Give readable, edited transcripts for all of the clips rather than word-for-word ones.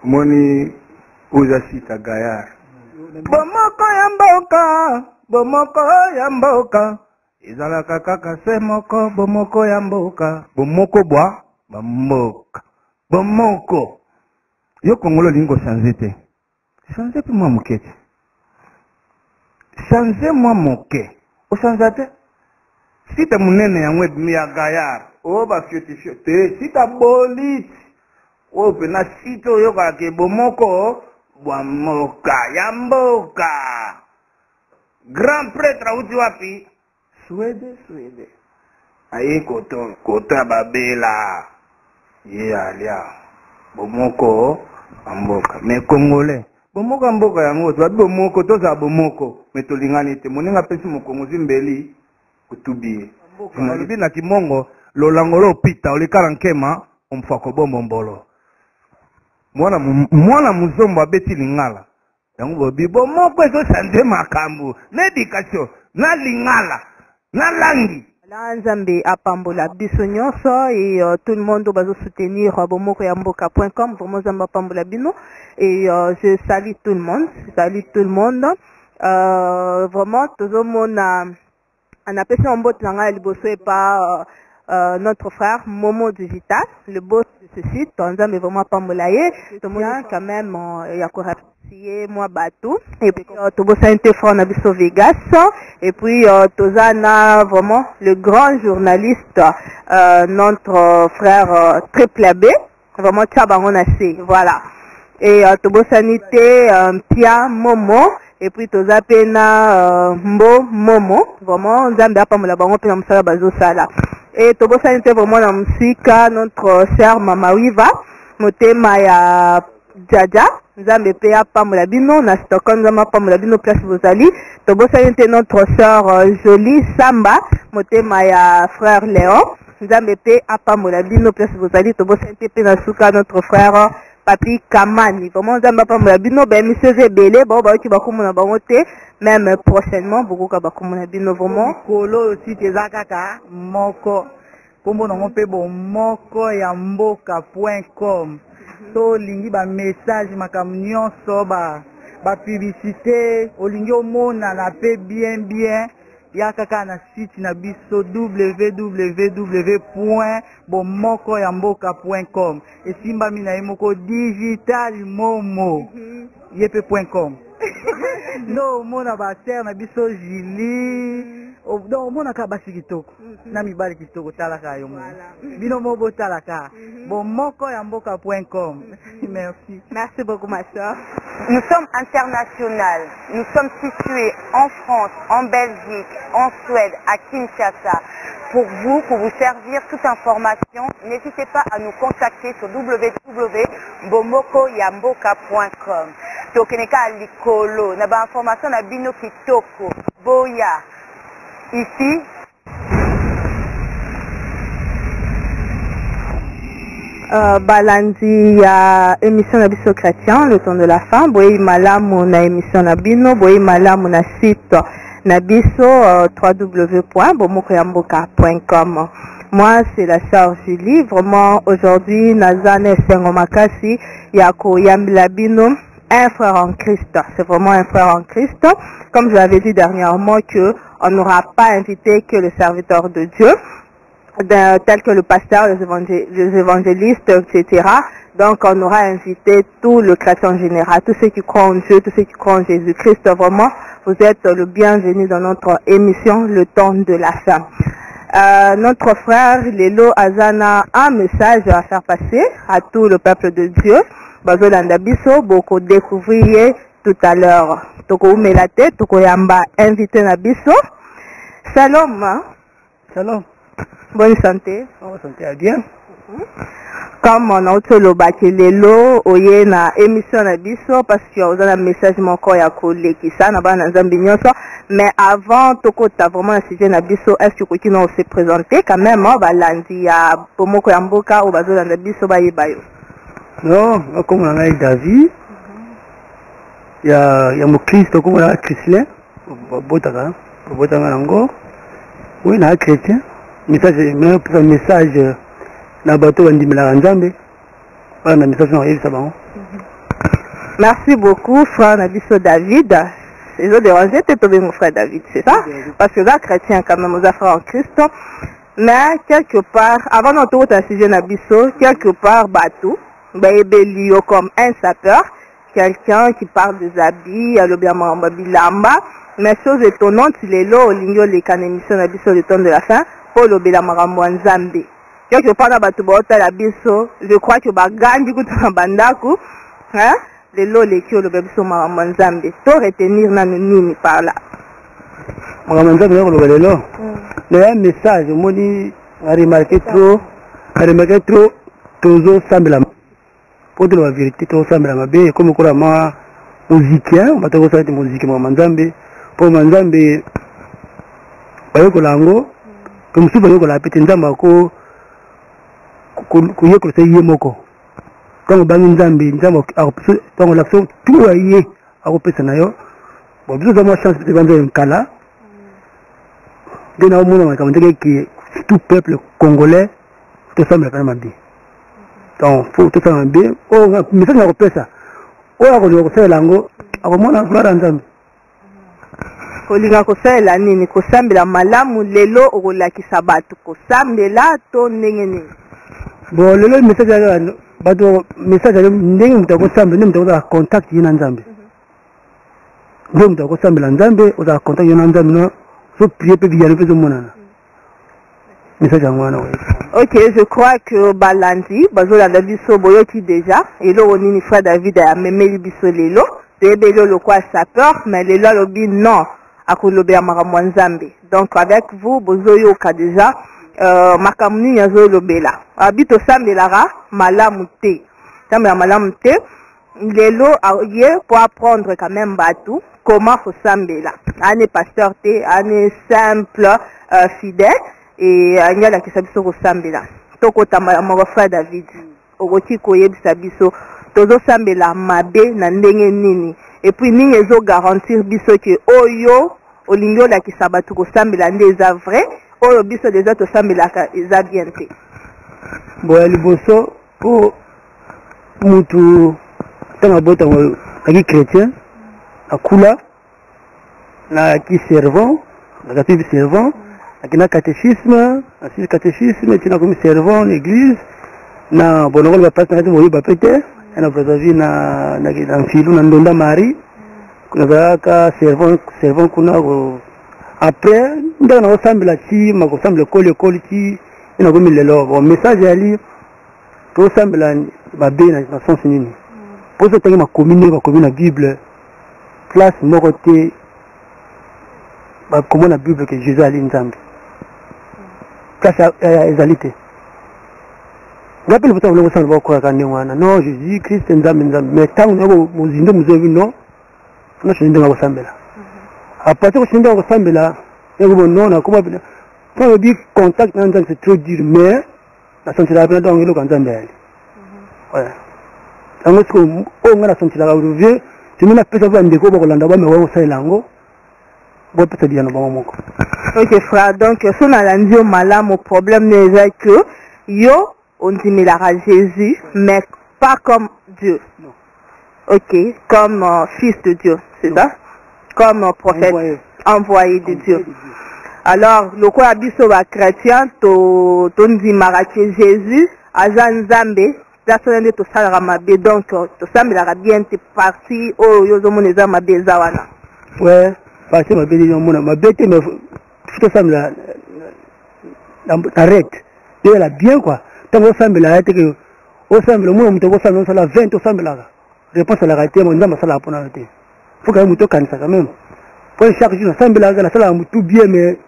moni uzasita gayar bomoko ya mboka ezalaka kaka se moko bomoko ya mboka bomoko bwa bamboka bomoko yo kongolo lingo changer te changer pe moi moke te changer moi moke o changer te sita munene ya ngwe ya gayar o ba fiotifio te sita bolit o pena sito yo ka ke bomoko bwa moka ya mboka grand prêtre uti wapi Suède aye koto ya babela ye alia bomoko amboka me congolais bomoko amboka yango to bomoko to za bomoko me tolingani te moninga pesi mokongo zimbeli kutubi ngalobi na kimongo lolangolo pita olikala nkema omfako bombombolo mwana muzombo abeti lingala yango bobi bomoko ezo chanje makambo na éducation na lingala na langi la Nzambe apambola biso nyonso et tout le monde va soutenir bomoko ya mboka.com vraiment Nzambe apambola bino et je salue tout le monde vraiment tout le monde on appelle ça un bot nanga liboso et pas notre frère Momo Digital le boss de ce site Nzambe vraiment apambola ye tout le monde quand même ya ko moi bateau et puis Tobosa Intefort Nabiso Vegas et puis Tozana vraiment le grand journaliste notre frère Triple B vraiment Tchabangon assez voilà et Tobosa Nité Pia Momo et puis Toza Pena Mbo Momo vraiment Nzambe apamola bango pena musala bazo sala et Tobosa Nité vraiment la musique notre sœur Mama Wiva motema ya Jaja Nzambe pe apambola bino na Stockholm Nzambe apambola bino place bozali tobosa yente notre sœur Jolie Samba motema ya frère Léon Nzambe pe apambola bino place bozali tobosa yente pe na suka notre frère Papi Kamani vraiment Nzambe apambola bino ba monsieur Zebele ba ki bakomona bango te même prochainement bokoka bakomona bino vraiment kolo aussi tezakaka moko kombo nango pe bomoko ya mboka.com to lingi ba message makambo nyonso ba publicité olingi omona na pe bien ya kaka na site na biso www.bomokoyamboka.com esimbami na ye moko digital momo yepe.com no mona ba terre na biso Julie donc mona ka basi kitoko na mibali kitoko talaka yo mona bino mobo talaka bomokoyamboka.com merci beaucoup ma soeur. Nous sommes internationaux, nous sommes situés en France, en Belgique, en Suède, à Kinshasa. Pour vous servir toute information, n'hésitez pas à nous contacter sur www.bomokoyamboka.com. Tokeneka likolo, na ba information na bino kitoko, boya. Ici, balandi ya émission na biso chrétien le temps de la fin boyi malamu na émission na bino boyi malamu na site na biso www.bomokoyamboka.com. Moi c'est la sœur Julie vraiment aujourd'hui nazane sengo makasi ya koyambila bino un frère en Christ, c'est vraiment un frère en Christ. Comme je l'avais dit dernièrement que on n'aura pas invité que le serviteur de Dieu tel que le pasteur, les évangélistes, etc. Donc, on aura invité tout le chrétien en général, tous ceux qui croient en Dieu, tous ceux qui croient en Jésus-Christ. Vraiment, vous êtes le bienvenu dans notre émission, le temps de la fin. Notre frère Lelo Azana a un message à faire passer à tout le peuple de Dieu. Bazolanda biso, beaucoup découvrir tout à l'heure. Toko umelate, toko yamba invité na biso. Shalom. Shalom. Bonne santé. Bonne santé, bien. Comme on a eu le bakelelo, oye na émission na biso parce que on a un message moko ya koleki ça na bana Nzambe nyonso, mais avant toko ta vraiment un sujet na biso, est-ce que tu nous se présenter quand même balandi ya bomoko ya mboka ou bazolanda biso ba yebayo. Non, comme on a David. Il y a mon Christ comme on a Christlin, botaka nango. Oui, na chrétien. Message na bato bandimela Nzambe. Voilà na message na yebisa bango. Merci beaucoup, frère Nabiso David. Ils ont dérangé, t'es mon frère David, c'est ça? Parce que là, chrétien quand même, aux frères en Christ. Mais quelque part, avant d'entrer au sujet Nabiso, quelque part, bateau, Baébélio comme un sapeur, quelqu'un qui parle des habits, à bilamba. Mais chose étonnante, il est là, au ligno, les canémissions Nabiso, le temps de la fin, pour le Belamarambo en Zambie. Quelque part, dans bateau, Nabiso, je crois que Bagandi, Bandaku, hein? Les lots, les kios, le bébé, Marambo Zambie. Tout retenir, nanuni, par là. Marambo Zambie, le un message, moi, a remarqué trop, toujours semble pour dire la vérité, tout semble la bien, comme quoi ma musicien, on va te dire musique, Manzambe, pour Manzambe, Bayoko Lango, comme si Bayoko la petite Nzamba, Kuyoko, c'est Yemoko. Quand on bange Nzambe, Nzamba, quand on l'a fait, tout a yé, à Opesanayo, bon, nous avons la chance de vendre un kala. Dès que tout peuple congolais, tout semble vraiment bien. Donc, faut tout ça bien. Oh, mais ça, on peut ça. Oh, on fait l'ango. On va voir ensemble. Kolinga kosala nini kosambela malamu lelo okolakisa bato kosambela to ndenge nini. Bon, lelo message ya bato message ya ndenge mutu kosambela mutu za contact yina nzambe. Ndenge mutu kosambela nzambe oza contact yina nzambe no so prier pe biya pe zo monana. Message ya mwana ouais. Ok, je crois que Balandi, Bazolanda Biso Boyoti déjà, et là on est frère David a memeli Biso lelo, c'est bello le quoi sapeur, mais lelo lobi non, à Kolobe à Maramwanzambe. Donc avec vous, Bozoyo ka déjà, Makamuni Yazo Lobela. Habito Sambe Lara, Malamute. Sambe Malamute, lelo a pour apprendre quand même Batou, comment faut Sambe là. Année pasteur T, année simple, fidèle. Et Agnala qui s'abisso au Sambela. Toko tama mon frère David. Ogoti koyebisa biso. Tozo Sambela mabe na ndenge nini. Et puis ni ezo garantir biso que oyo olingo la ki sabatu ko Sambela ndeza vrai. Oyo biso déjà to Sambela ka eza bien te. Bon liboso pour mutu tanga bota aki chrétien akula na ki servant na ki servant akina catéchisme, assis catéchisme, tina comme servant l'église, na bonongol ba passe na mo ba pété, na brazavi na filu na ndonda mari, kuna ka servant kuna après ndana na osambela ti mako sambela koli ti ina comme lelo bon message ali to sambela ba be na sens nini. Pour ça tangi ma commune na Bible place moko te ba comment la Bible que Jésus ali nzambe. Casa ezalité. Rappelle vous le sang va quoi wana. Non, Jésus Christ nzambe mais tant ngo muzindo muzevi non. Non je ndinga kusambela. À partir de ndinga kusambela, ngo non na comment bien. Quand on dit contact nzambe c'est trop dur mais la sentira bien donc le nzambe ali. Voilà. Tango ko o ngana sentira ka revient, tu me na pesa ba ndeko ba kolanda ba me wa salango. Ok frère, donc si on a l'andio malam au problème n'est que yo on dit mais Jésus mais pas comme Dieu. Non. Ok, comme fils de Dieu, c'est ça? Comme prophète envoyé de Dieu. Alors le quoi abisso va chrétien to dit maraké Jésus azan Zambé personne de tout ça ramabe donc tout ça mais la bien t'es parti oh yo zo moneza mabe zawana. Ouais. Parce que ma bête me tout ça la arrête et elle a bien quoi tant qu'on semble la arrête que au semble moi on te voit ça la 20 au semble là réponse à la arrêter mon dame ça la pour arrêter faut quand même tout quand ça quand même pour chaque jour semble là ça la tout bien mais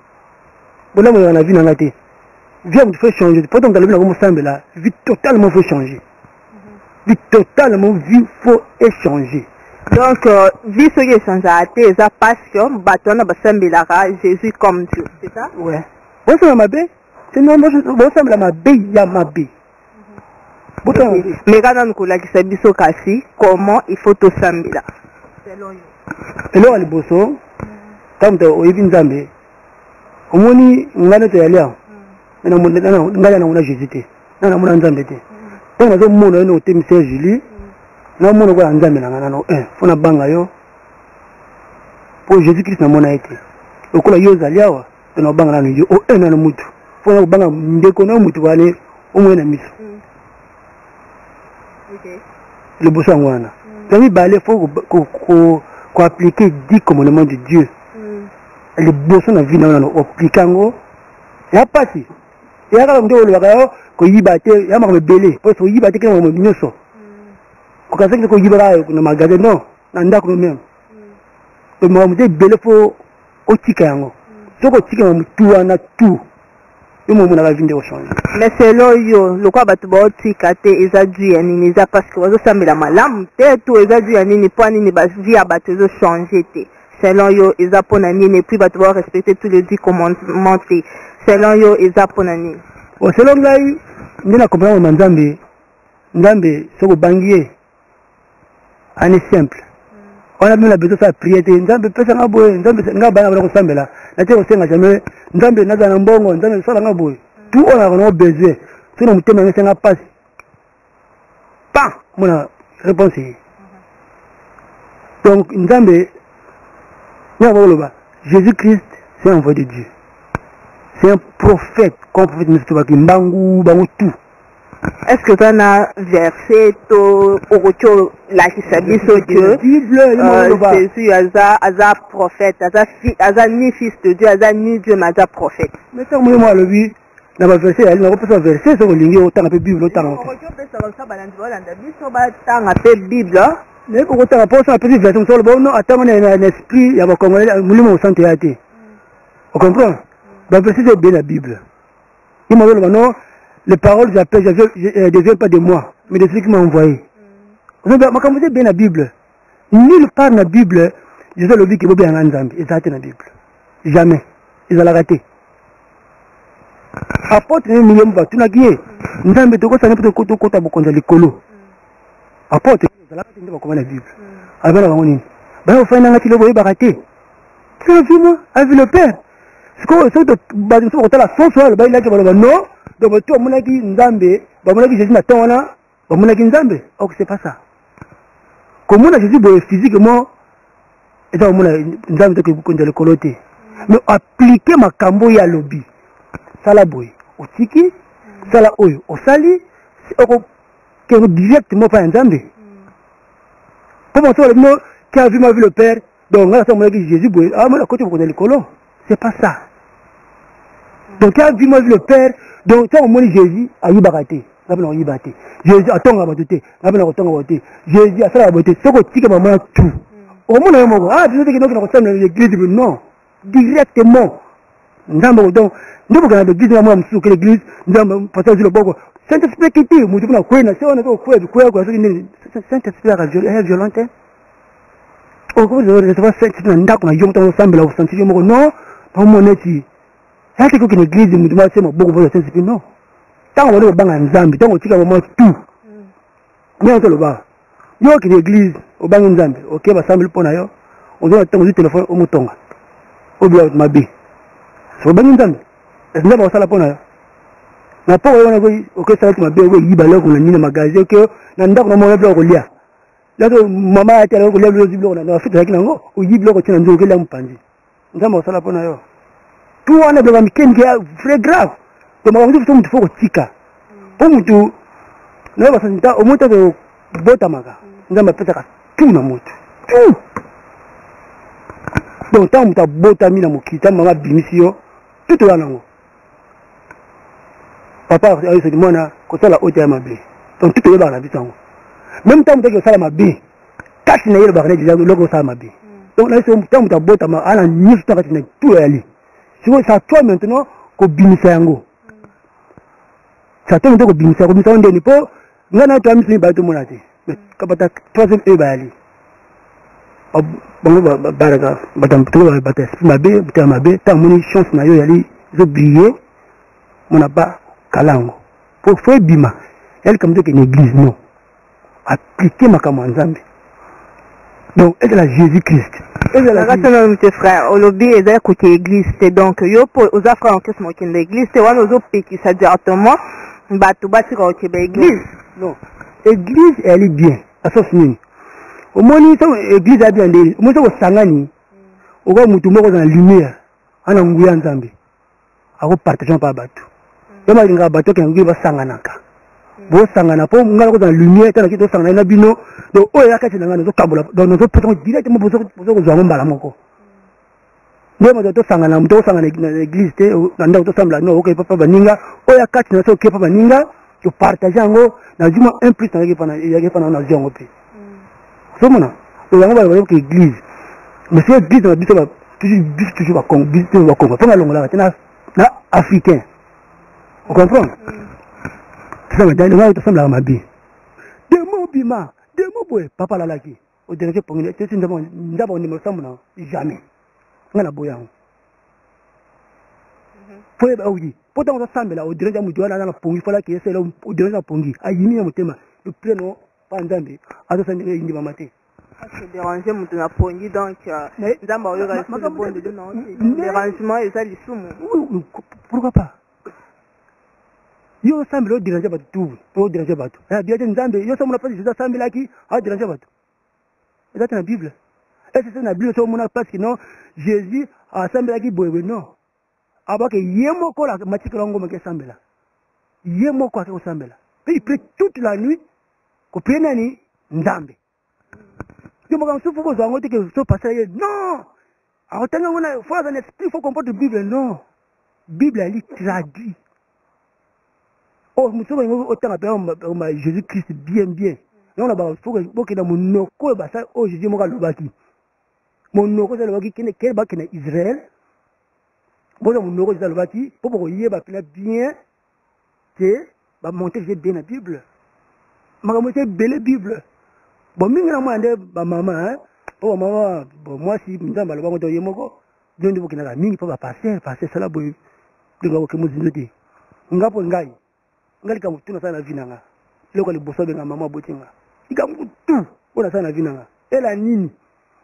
bon là on a vu dans la tête viens me faire changer pourtant dans le comme semble là vie totalement faut changer vie totalement vie faut échanger. Donc, vu ce qui est changé à tes passion, bâton à Jésus comme Dieu, c'est ça? Ouais. Bon, ça m'a bé. C'est non, bon, ça m'a bé, ya m'a bé. Mais quand on a dit biso kasi, comment il faut tout sambila? Selon le bosso, tant que au ibn Zambé, au moni, on a été allé. Mais on a Jésus. On a Zambé. On a mon nom, Julie. na mona ko nzambe na ngana no fona banga yo po Jésus Christ na mona été okola yo zaliawa na banga na yo na mutu fona banga ndeko na mutu wale omwena miso le bossa ngwana tami balé faut ko appliquer 10 commandements de Dieu le bossa na vie na appliquer ngo ya pasi ya kala ndo lo bakayo ko yibate ya makome belé po so yibate kena mo nyoso ko kaseki ko yibara na magasin non na ndako même to mo mute belé fo o tika yango soko tika mo tuwa na tout mais selon yo le quoi batu ba tika te eza dû ya nini eza parce que bazo sambela malamu te to eza dû ya nini po nini ba vie ya batu zo changer te selon yo eza pona nini et puis batu ba respecter tous les 10 commandements te selon yo eza pona nini o selon ngai ndina comprendre nzambe soko bangier ani simple on a même la besoin de prier nzambe pesa ngabo nzambe ngaba na ko sambela na te ko senga jamais nzambe naza na mbongo nzambe sala ngabo tout on a vraiment besoin sinon mutema ngese nga passe pas mona réponse donc nzambe nya boloba Jésus Christ c'est un envoyé de Dieu c'est un prophète comme prophète Mustafa Kimbangu bango tout. Est-ce que tu as versé au retour la biso que Jésus a prophète, a ni fils de Dieu, a ni Dieu, mais a prophète? Mais ça, moi, le vie, dans ma verset, elle n'a pas verset, c'est le ligne autant que Bible, autant que Bible. Mais pour autant, pour ça, petite version, sur le bon, non, attends, on a un esprit, il y a un Congolais, un moulin au centre théâtre. On comprend? Le verset, c'est bien la Bible. Il m'a dit, non. Les paroles j'appelle, je ne viennent pas de moi, mais de ceux qui m'ont envoyé. Vous savez bien la Bible. Nulle part dans la Bible, je sais le vie qui est bien en Nzambi. Ils ont raté la Bible. Jamais. Ils ont raté. Apôtre, un million de fois, tout n'a qui est. Nzambi, tu vois, ça n'est pas de côté à beaucoup de l'écolo. Apôtre, ils ont raté la Bible. Avec la Ramoni. Ben, au final, tu le voyais raté. Tu as vu, moi, avec le Père. Ce que la sauce, il a dit, non. Donc, tout le monde qui Nzambe, Jésus n'a pas de Nzambe. Oh, c'est pas ça. Comme on a Jésus physiquement, et donc, Nzambe qui vous le coloté. Mais appliquer ma cambo ya lobby. Ça la boy. Au tiki, ça la oyo. Au sali, c'est directement pas Nzambe. Comment ça, qui a vu ma vie le Père, donc, là, ça m'a dit Jésus, ah, moi, à côté, vous connaissez le colo. C'est pas ça. Donc, qui a vu ma vie le Père, donc, ça, on m'a dit Jésus, à Yibaraté. Jésus, attends, à Baté. Jésus, à ça, à Baté. Ce que tu as maman tout. Au moins, je sais que nous sommes dans l'église, non. Directement. Nous avons donc, nous avons l'église, nous avons l'église, nous avons partagé le bon. Saint-Esprit qui dit, nous avons quoi, Saint-Esprit est violent. Au cours de recevoir Saint-Esprit, nous avons ensemble, au senti, non, pas mon état. C'est que l'église, nous avons beaucoup de Saint-Esprit, non. Tant on est dans Nzambi, tant on tire vraiment tout. Nous avons le bas. Yo qui l'église, au bang Nzambi, ok, va s'embler pour naïo. On doit attendre le téléphone au mouton. Au bureau de ma bille. C'est au bang Nzambi. Est-ce que ça la pour naïo? Na pas ok, ça va être ma bille, oui, il va là, on a mis le magasin, ok, n'anda qu'on a mon bloc au lia. Là, maman a été là, on a le bloc, on a fait avec l'ango, ou il bloc, on a dit, ok, là, on pandi. Nous avons ça la pour naïo. Tout on a besoin de quelqu'un qui est très grave. Donc, on va dire que faut tika. Pour nous tout, nous avons senti au moins de botamaga. Nous avons peut-être tout na moto. Tout. Donc, tant que botami na mokita, maman bimisio, tout là nango. Papa a dit moi na ko sala ota ma bé. Donc tout est dans la vie sango. Même temps que sala ma bé. Cache na yelo bakane déjà loko sala ma bé. Donc là c'est tant que botama ala ni tout ka tina tout ali. Si vous ça toi maintenant ko bimisa yango. Ça toi maintenant ko bimisa ndeni po ngana to amisi ba to monate. Mais kabata troisième e ba ali. Bon baraka badam to ba tes ma bé ta ma bé ta moni chance na yo yali zo briller. Mon pas kalango. Pour faire bima. Elle comme dit que l'église non. Appliquer ma Nzambe. Donc elle est la Jésus-Christ. Elle est la mes frères, au lobby et d'un côté église, c'est donc yo pour aux frères en question qui l'église, c'est one aux autres qui ça directement batu batu quand tu église. Non. Église elle est bien. asosi nini omoni so église ya bien ndeli omoni so kosangani okoa mutu moko na lumière ana nguya nzambe akopartage mpa bato yo balingaka bato okende basanganaka bosangana mpo ngana kozala lumière tana kiti osangana na bino donc oyo yakati na ngai nozokambola donc nozopesa directement bozokozwa yango mbala moko nde moto tosangana moto osangana na église te na ndako tosambela no okepa mpa baninga oyo yakati na so okepa mpa baninga topartage yango nazwi mwa 1 plus yaki mpa nango nazwi yango mpe somona oyo yango bayoka église mais so église na biso toujours bakongo mpo nalongolaka te na africain ocomprendre tosamblaka mabe demo bima demo boye papa alalaki oderege pongine tesi ndaba ondimelo sambona jamais nga na boyango po yeba oyi po ntango tosambela oderege mutu wana na pongi falaki esela oderege na pongi ayimi na motema lepleno pa nzambe azosandika indimama te déranger mutu na pongi donc nzambe oyoka lisusu bondeli na dérangement eza lisumu pourquoi pas yo osambela oderange bato tu po oderange bato bia te nzambe yo somona mpasi jésus asambelaki aoderange bato eza te na bible ese na bible so omona parce que non jésus asambelaki boyeboye non abake ye moko matikela ngoma ke asambela ye moko ake kosambela mpe il prie toute la nuit koprie nani nzambe yo moko mosusu kozwa yango te ke so pasala ye non akotanga yango na faut aza na esprit faut comporte bible non bible ali traduit mosusu balingi otanga mpe jésus christ bien yango na bokenda monoko oyo basali oyo jésus moko alobaki monoko oyo alobaki kende bakenda israel boza monoko oyo alobaki mpo bokoyeba mpena bien te bamonte jésus bien na bible makambo ete ebele bible bon mingi na mwana nde bamama mpo bamama mwasi nzambe alobango te ye moko nde nde bokendaka mingi mpo bapaster sala boye linga koke mozindo te nga mpo ngai nga likambo tu nasala na vi na nga eloko liboso abenga mama aboti nga likambo tu oyo nasala na vi na nga ela nini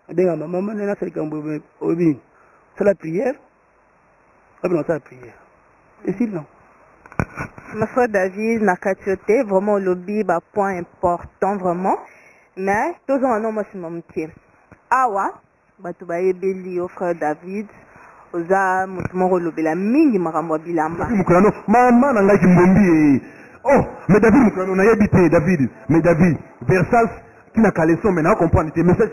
abenga mama nde nasala likambo oyebi sala prière abe nasala prière esili non ma frère David na kati yo te vraiment olobi bapoint important vraiment mais tozonga no mwasima motie awa bato bayebeli yo frère David oza motu moko olobela mingi makambo ya bilamba mukulano mama na ngai kimbombi mais David mukulano nayebi te David mais David Versace tina kaleson mais na comprendre te message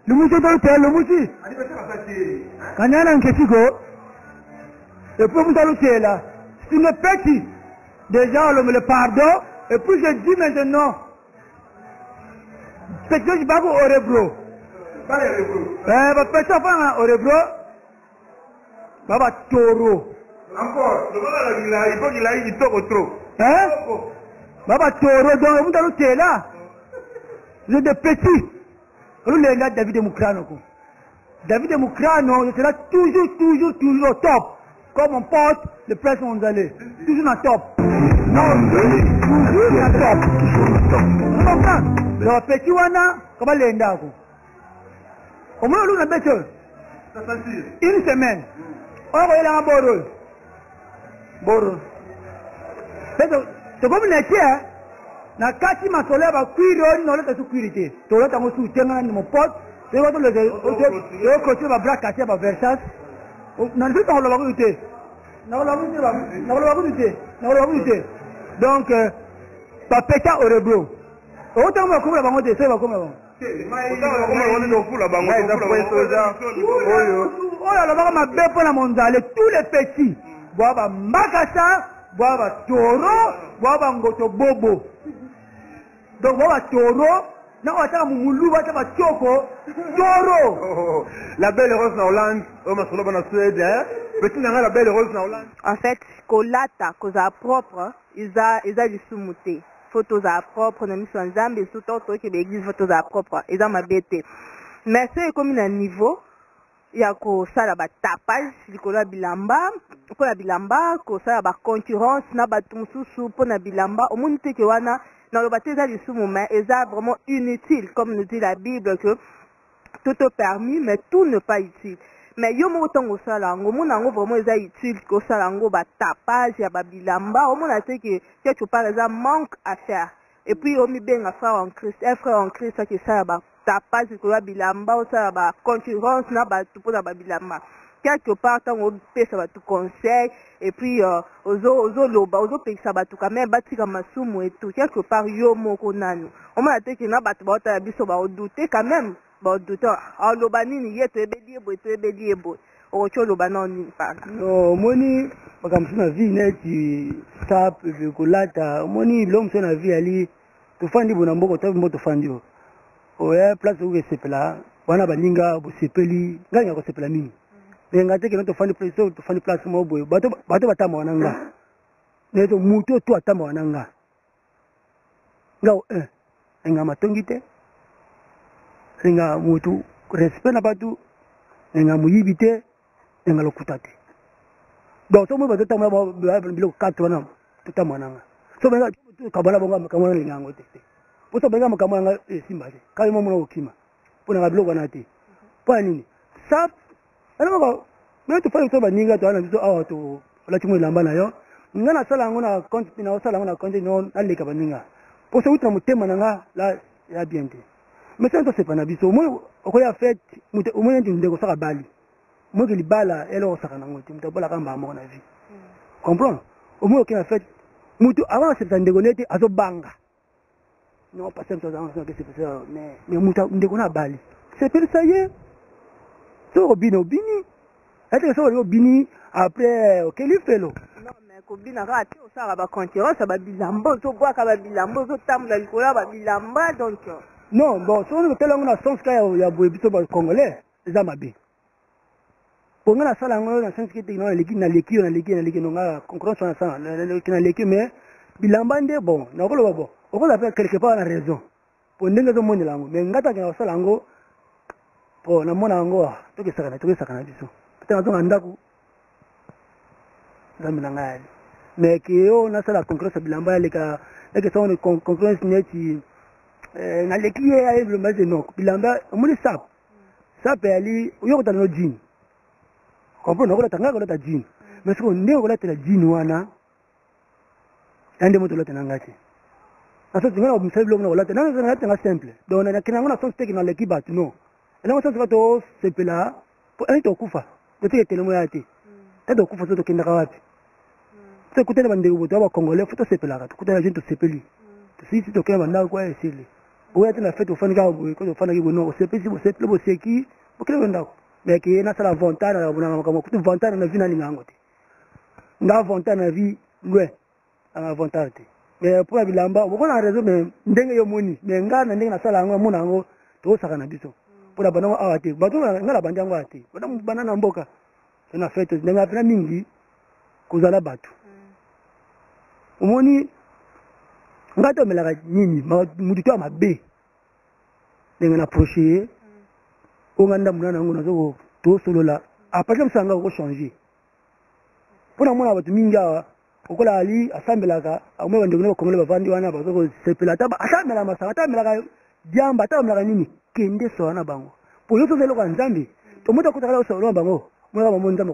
lumuti tote lumuti kanyana nkesiko et puis vous allez là si me petit déjà on me le pardon et puis je dis maintenant petit je bago orebro bapesa fanga orebro baba toro encore il faut qu'il aille kitoko trop baba toro donc vous allez te là vous êtes des petits vous les David Mukrano David Mukrano il sera toujours au top comme on porte le prince Monzale toujours na top toujours na top vous comprenez le petit wana comment lenda ko au moins on a besoin une semaine on va aller à Boro c'est comme les tiens na kati masole ba kwiro no le kwirité to le tango su tenga ni mon pote c'est quoi le côté ba bra kati ba Versace na le temps la vérité na la vérité donc ba peta orebro autant ba ko la bango de c'est ba comme bon oyo alobaka mabe mpona monzale tous les petits bwa bambakasa bwa batoro bwa bangoto bobo donc bwa batoro na wataka mumulu bata batioko toro la belle rose na Hollande oyo masolo bana Suède petit nanga la belle rose na Hollande en fait kolata kozala propre eza lisumu te faut tozala propre na miso ya nzambe surtout toyokeba église faut tozala propre eza mabe te mais so ekomi na niveau ya kosala batapage likolo ya bilamba mpona bilamba kosala baconcurrence na bato mosusu mpona bilamba omoni teke wana naloba te eza lisumu mais eza vraiment inutile comme nous dit la Bible que tout est permis mais tout n'est pas utile mais yo moko ntango osala yango omona yango vraiment eza utile ke osala yango batapage ya babilamba omona te ke quelque part eza manque à faire et puis omibenga frère en Christ un frère en Christ ake esala batapage likolo ya bilamba osala baconcurrence na bato mpona babilamba quelque part ntango opesa bato conseil et puis ozoloba ozopekisa bato quand même batika masumu etu quelque part yo moko nanu omona te ke na bato baotala biso baodute quand même baodute aloba nini ye toyebeli ye boye okoki oloba nao nini mpaka omoni makambo mosusu na vie neti sap kolata omoni biloko mosusu na vie ali tofandi bo na mboka tobi mbo tofandi o oya place oyo esepela wana baninga bosepeli ngai nga kosepela nini nga te keno tofandi place moko boye bato batamba wana nga neto mutu to atamba wana nga nga nga matongi te nga mutu respect na bato nga muyibi te nga lokuta te donc so mo bato tamba biloko 4 wana totamba wana nga so benga kabala bonga kamwana lingango te poso benga makamwana simba te kali mo mona okima pona biloko wana te pa nini sap alors mais tu fais que baninga to ana biso awa to la timo lamba na yo nga na sala ngo na compte na sala ngo na compte non aleka baninga poso utra mutema nga la ya bien te mais ça to c'est pas na biso mo okoya fête muto mo ndi ndeko saka bali mo ke libala elo saka na ngoti muto bola kamba mo na vie comprends au moins que la fête muto avant c'est ndeko neti azo banga non pas simple ça que c'est ça mais muto ndeko na bali c'est pour ça y est so bino bini est-ce que so bini après quel fait lo non mais ko bina ka te osala ba concurrence ba bilamba so boa ka ba bilamba so tamula likola ba bilamba donc non bon so on tellement na sens ka ya boye biso ba congolais eza mabe ponga na sala ngo na sens ki te no leki na leki no nga concurrence na sala na leki mais bilamba nde bon na ko lo bon o ko la faire quelque part na raison pour ndenge zo moni lango mais ngata ka sala ngo po na mona ngo to ke saka na biso peut-être on ndako zamina ngali mais que yo na sala concurrence bilamba leka que ça on concurrence neti na leki ya le mais non bilamba moni sap ali yo ko tano jean comprendre ko tanga ko ta jean mais ko ndeko la tela jean wana ande moto la tena ngati aso tinga observe lo na tena na tena simple donc na kina ngona son steki na leki bat non ela ngo sasa to sepela po to kufa to telemo yati to kufa to kinda kawapi to kutana bandeko boto ba congolais foto sepela ka kutana gente to sepeli to sisi to kema ndako kwa esili oya tena fete ofani ka ko ofana ki bono sepeli bo sepelo bo seki bo kile ndako mais ki na sala vontana na bona kama kutu vontana na vina lingango te nga vontana na vi lwe anga vontana te mais pour bilamba bo na raison mais ndenge yo moni mais nga na ndenge na sala ngo mona ngo to saka na biso pour la banana awate bato ngala bandango ate banana mboka na fete ndenge apena mingi kuzala bato omoni ngato melaka nini mutu to mabe ndenge na procher o nganda munana ngo nazo to solola apaka msanga ko changer pona mona bato mingi awa okola ali asambelaka amwe bandeko ne kongole bavandi wana bazoko sepela taba asambela masanga tamelaka diamba tamelaka nini kende so na bango po yo so zelo kwa nzambi to muta kutaka so lo bango mwa mo nzambi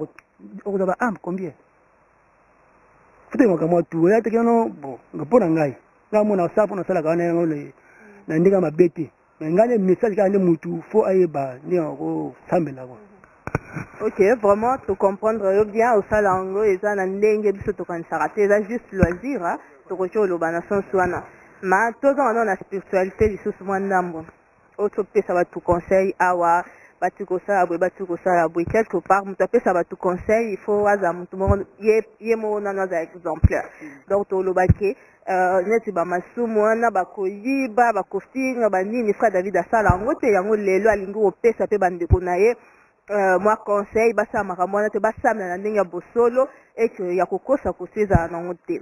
ko zaba combien fute makamo tu ya te kino bo ngapona ngai nga mona sapo na sala kana ngole na ndika mabete ngane message kana mutu fo ayeba ni ko sambela ko. Ok, vraiment, tu comprendre bien au salango et ça n'endenge biso to kansara te ça juste loisir hein to ko cholo bana son swana ma to dans la spiritualité biso mwandambo autre pesa ba tu conseil awa batuko sala boy quelque part mutu pesa ba tu conseil il faut aza mutu mo ye mo na na exemplaire donc to lobake neti ba masumu wana bakoyiba bakofinga banini frère David asalango te yango lelo alingi opesa pe bandeko na ye moi conseil basa makamwana te basamla na ndenge ya bosolo et que ya kokosa koseza nango te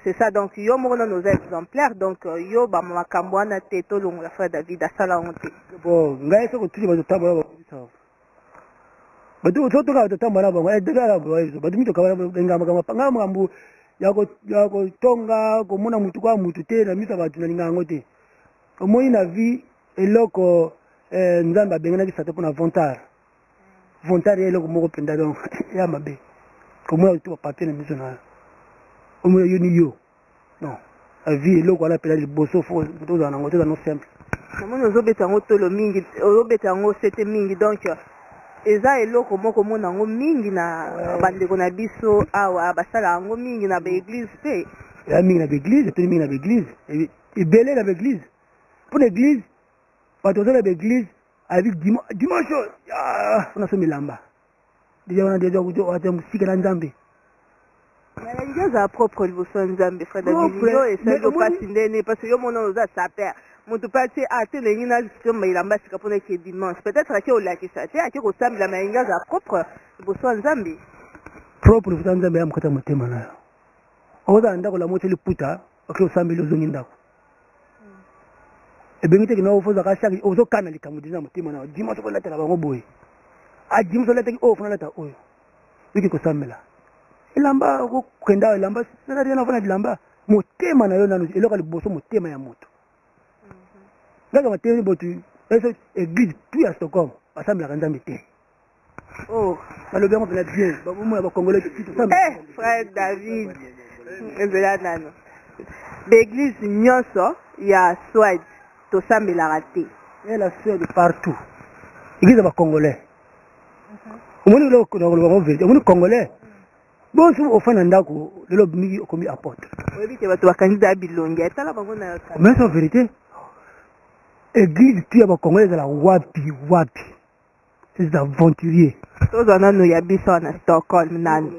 c'est ça donc yo moko na nos exemplaires donc yo ba makamwana te to longo la frère David asala ngo te bon ngai so ko tuli ba tamba ba biso badu to ka tamba na ba daga la ba badu mito ka ba ngama kama panga ngambu ya ko tonga ko mona mutu kwa mutu te na misa batu na lingango te ko moi na vie eloko nzamba bengana ki sato na vontare volontariat eloko moko mpenza donc ya mabe komona to papier na miso na omona yo ni yo non la vie eloko wana mpenza liboso fo tozala nango toza no simple namoni ozobeta yango tolo mingi ozobeta yango sete mingi donc eza eloko moko mona yango mingi na bandeko na biso awa basala yango mingi na baeglise mpe ya mingi na baeglise epeni mingi na baeglise ebele na baeglise mpo na église bato oza na baeglise avec dimanche fona so milamba deja wana deja ata mosika na nzambe malingi azala propre liboso ya nzambe frère david yo esali opasi ndeni parce que yo mona oza saper moto mpe atie ate lengi nasomba elamba sika mpona eke dimanche peut-être ake olakisa te ake kosambela malingi azala propre liboso ya nzambe propre liboso ya nzambe ya mokata motema na yo okozala ndako lamo tie liputa oke osambeli ozongi ndako ebengi teke na ofozaka chaque ozokana likambo deja motema na yo dimanche okolatela bango boye dimanche olataki oyo fona lata oyo yoki kosambela elamba okokenda elamba salari yana fana bilamba motema na yo nano eloko liboso motema ya moto ngaka matemi botu eso église tout ya Stockholm basambelaka nzambe te balobi yango mpena bien bamoya bakongolais frère david ezela nano baeglise nyonso ya Suède tosambelaka te la Suède partout église ya bakongolais omoni lokolobango vérité omoni congolais bonso ofana ndako lelo mingi okomi apôtre oyebi te bato bakandida ya bilongi etala bango na mais c'est vérité église tu ya bakongolais ezala wapi c'est aventurier tozwa nano ya biso na Stockholm nani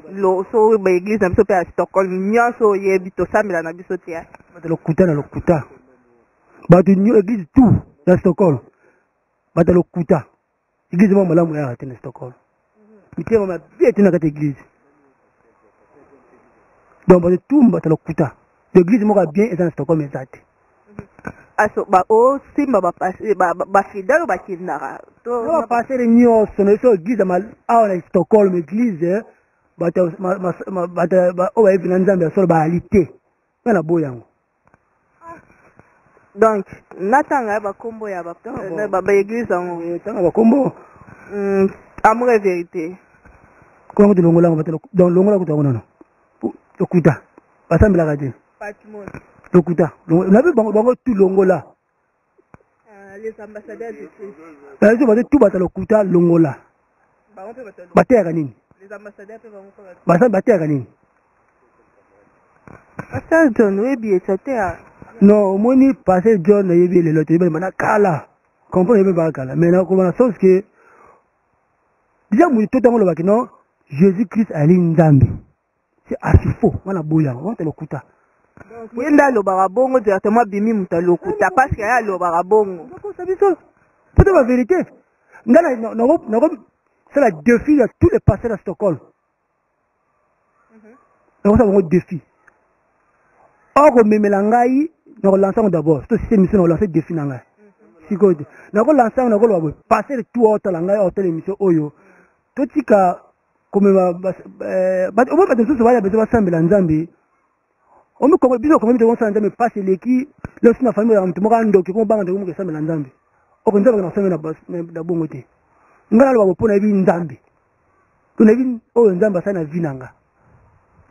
so baeglise na biso mpe ya Stockholm nyonso oyebi tosambela na biso te bato lokuta na lokuta bato église tout ya Stockholm bato lokuta église mo malamu yaka te na Stockholm mitema mabe te na kati église donc bato tout bato lokuta l'église moko bien eza na Stockholm eza te aso osimba bafidele bakendaka bapasere nyonso na biso église awa na Stockholm église bato oyo bayebi na nzambe ya solo baali te mpe na boyo yango donc natanga ya bakombo ya baeglise yango tanga bakombo amour et vérité kongo tolongolanga donc longola kuta yango nono lokuta basambelaka te lokuta nabe bango tu longola les ambassadeurs du Christ bazo bazo tu bata lokuta longola bateka nini les ambassadeurs pe bango bateka nini Pasteur John webi etate non omoni Pasteur John na yebi lelo te yebi mana kala comprendre yebi ba kala mais na ko na sens que déjà mu to tango lobaki non Jésus Christ ali nzambe c'est archi faux wana boya on te lokuta yenda alobaka bongo directement bimi mutu alokuta parce que ya alobaka bongo peut-être la vérité c'est la défi à tous les pasteurs à Stockholm c'est un défi or memela ngai na lancer d'abord c'est mission lancer défi na ngai sikote na ko lancer na ko lobo passer tout autre la ngai autre émission oyo totika comme ba o ba de tout va besoin sambela nzambi on me comprend bien comment on s'entend mais passer l'équipe le sina famille ya mtu moko ndoki ko banga ndoko sambela nzambi o ko nzambe na sambela na bongo te ngala lobo pona bi nzambi tuna bi o nzambe sana vinanga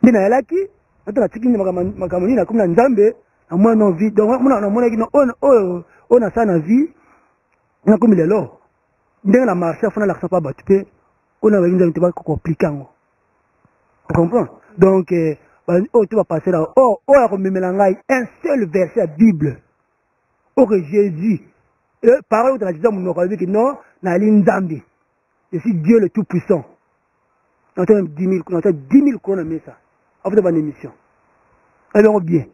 ndina yalaki ata tikini makamoni na kumna nzambe na moi non vie donc mona mona kino on a ça na vie na comme lelo ndenge na marché fona la pas battu pe on a nzambe te ba compliqué ngo on comprend donc tu vas passer là ya komemela ngai un seul verset à Bible que Jésus parole de la disant mon nom que non na nzambe je suis Dieu le tout puissant on a 10 000 qu'on a mis ça après bonne émission alors bien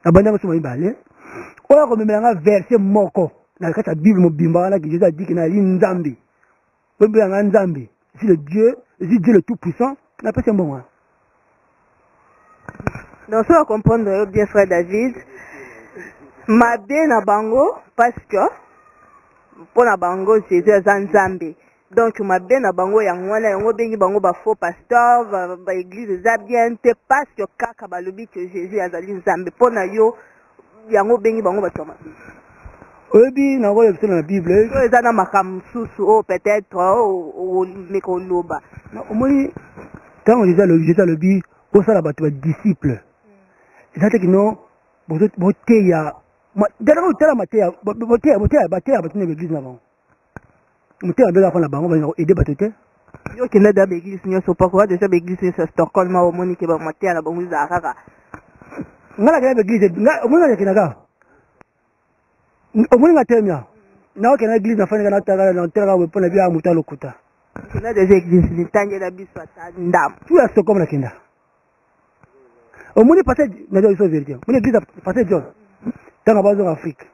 abanda so mibale oya komemela verset moko na kata Bible mobimba na que Jésus a dit que na nzambe bombe ya nzambe c'est le Dieu le tout puissant na pas un bon. Donc ça va comprendre bien frère David ma bien na bango parce que pour na bango Jésus est nzambe donc ma bien na bango yangwana yango bengi bango ba faux pasteur ba église za bien te parce que kaka balobi que Jésus azali nzambe pona yo yango bengi bango ba toma oyebi na oyo bisona na Bible so eza na makambo susu peut-être mekoloba omoni ntango Jésus alobi osala bato badisciple eza te kino boteya dala otala boteya bato na l'église na bango moteya babeka mpo na bango baede bato te yo okende da baeglise nyonso pakoa deja baeglise nyonso ya Stockholm omoni ke bamateya na bango ezala kaka nga nakenda baeglise omoni nakendaka omoni nga temia naokenda église nafandika natalaka mpo na bia moto alokuta okenda deja église litangela biso ata ndambo tu ya Stockholm nakenda omoni pasteur nazo iso vérité omoni église pasteur John tanga bazo Afrique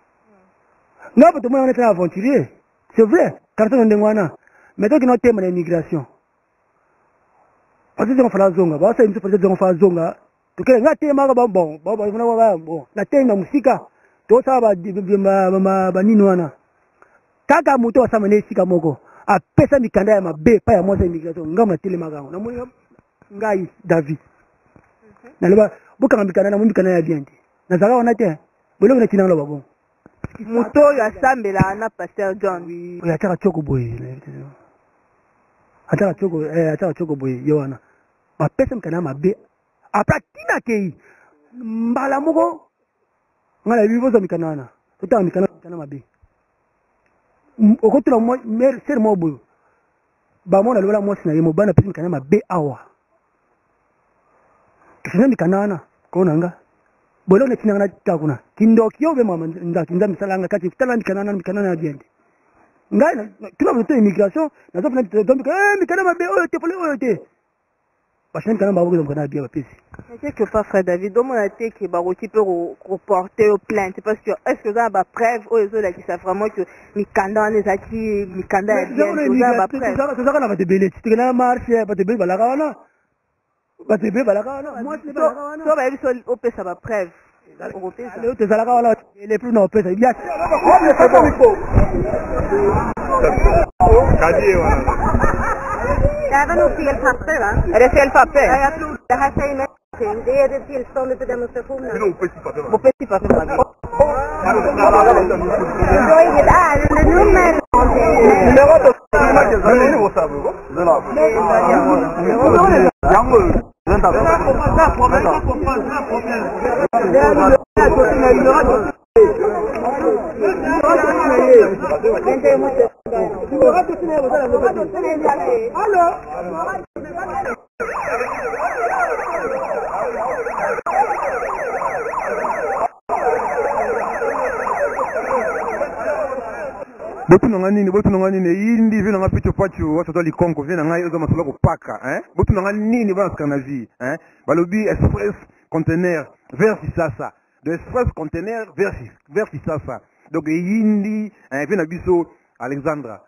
nga bato mona onetana aventurier c'est vrai karton ndenge wana mais toki no tema na immigration parce que on fala zonga ba sa imso peut-être on fala zonga to kele nga tema ka bon na tema musika to sa ba nini wana kaka moto asama ne sika moko apesa mikanda ya mabe pa ya mosa immigration nga matelema kango na moni ngai David na leba bokanga mikanda na moni mikanda ya bien na zaka wana te bolo na tinanga lo bon moto oyo asambela na pasteur John oyo ataka choko boye ataka choko boye yo wana bapesa mikanda mabe apra tina kei mbala moko ngala biboza mikanda wana totanga mikanda mabe okotula ser mo boyo bamona lola mwasi na ye mobana pesa mikanda mabe awa kisina mikanda wana konanga bolo ne tinanga na takuna kindoki yo be mama nda misalanga kati tala mikanda na biende ngai tuna moto immigration na zo fana mikanda mabe oyo te pole oyo te parce que mikanda mabe mikanda bien bapesi c'est que pas frère David au moins été que ba qui peut reporter plainte parce que est-ce que ça ba preuve oyo zo la qui ça vraiment que mikanda ne zaki mikanda ya bien ça ba preuve ça na ba debele tu na marche ba debele balaka wana batebe balaka wana moi c'est pas so ba biso opesa ba preuve opesa leo tezalaka wana les plus na opesa bien kadie wana Även om fel papper va? är det fel papper? Ja, jag tror det här säger någonting. Det är det tillståndet för demonstrationen. Opesi papper va? Du har inget ärendenummer botu nanga nini yindi vina nga picho pacho watoto likonko vina nga yoza masolo ko paka botu nanga nini bana skanavi balobi express container vers Sasa de express container vers Sasa donc yindi vina biso Alexandra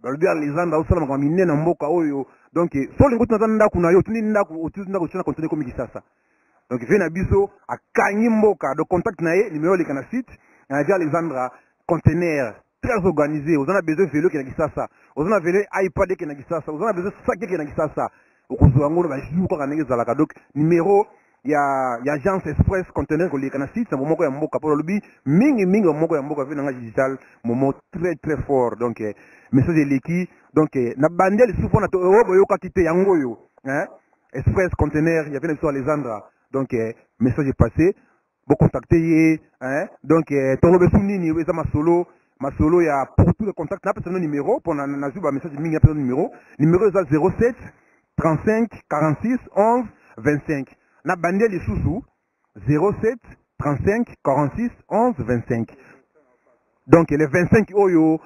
balobi Alexandra osala makama minene mboka oyo donc so lingo tunatanda kuna yo tuni ndako chona container comme Sasa donc vina biso akanyi mboka de contact na ye numéro le kana site via Alexandra container très organisé. Vous en avez besoin de vélo qui est ça. Vous en avez besoin iPad qui est ça. Vous en avez besoin de sac qui est ça. Donc numéro il y a agence express conteneur que les canassis c'est moment que mboka pour le bi mingi moko ya mboka vina digital moment très très fort donc message de l'équipe donc na bandel souvent na to yo quantité yango yo express conteneur il y avait sur Alexandra donc message est passé vous contacter donc torobe sunini eza masolo ya pour tous les contacts na personne numéro pour na zuba message mingi na personne numéro est 07 35 46 11 25 na bandé les sous 07 35 46 11 25 donc les 25 oyo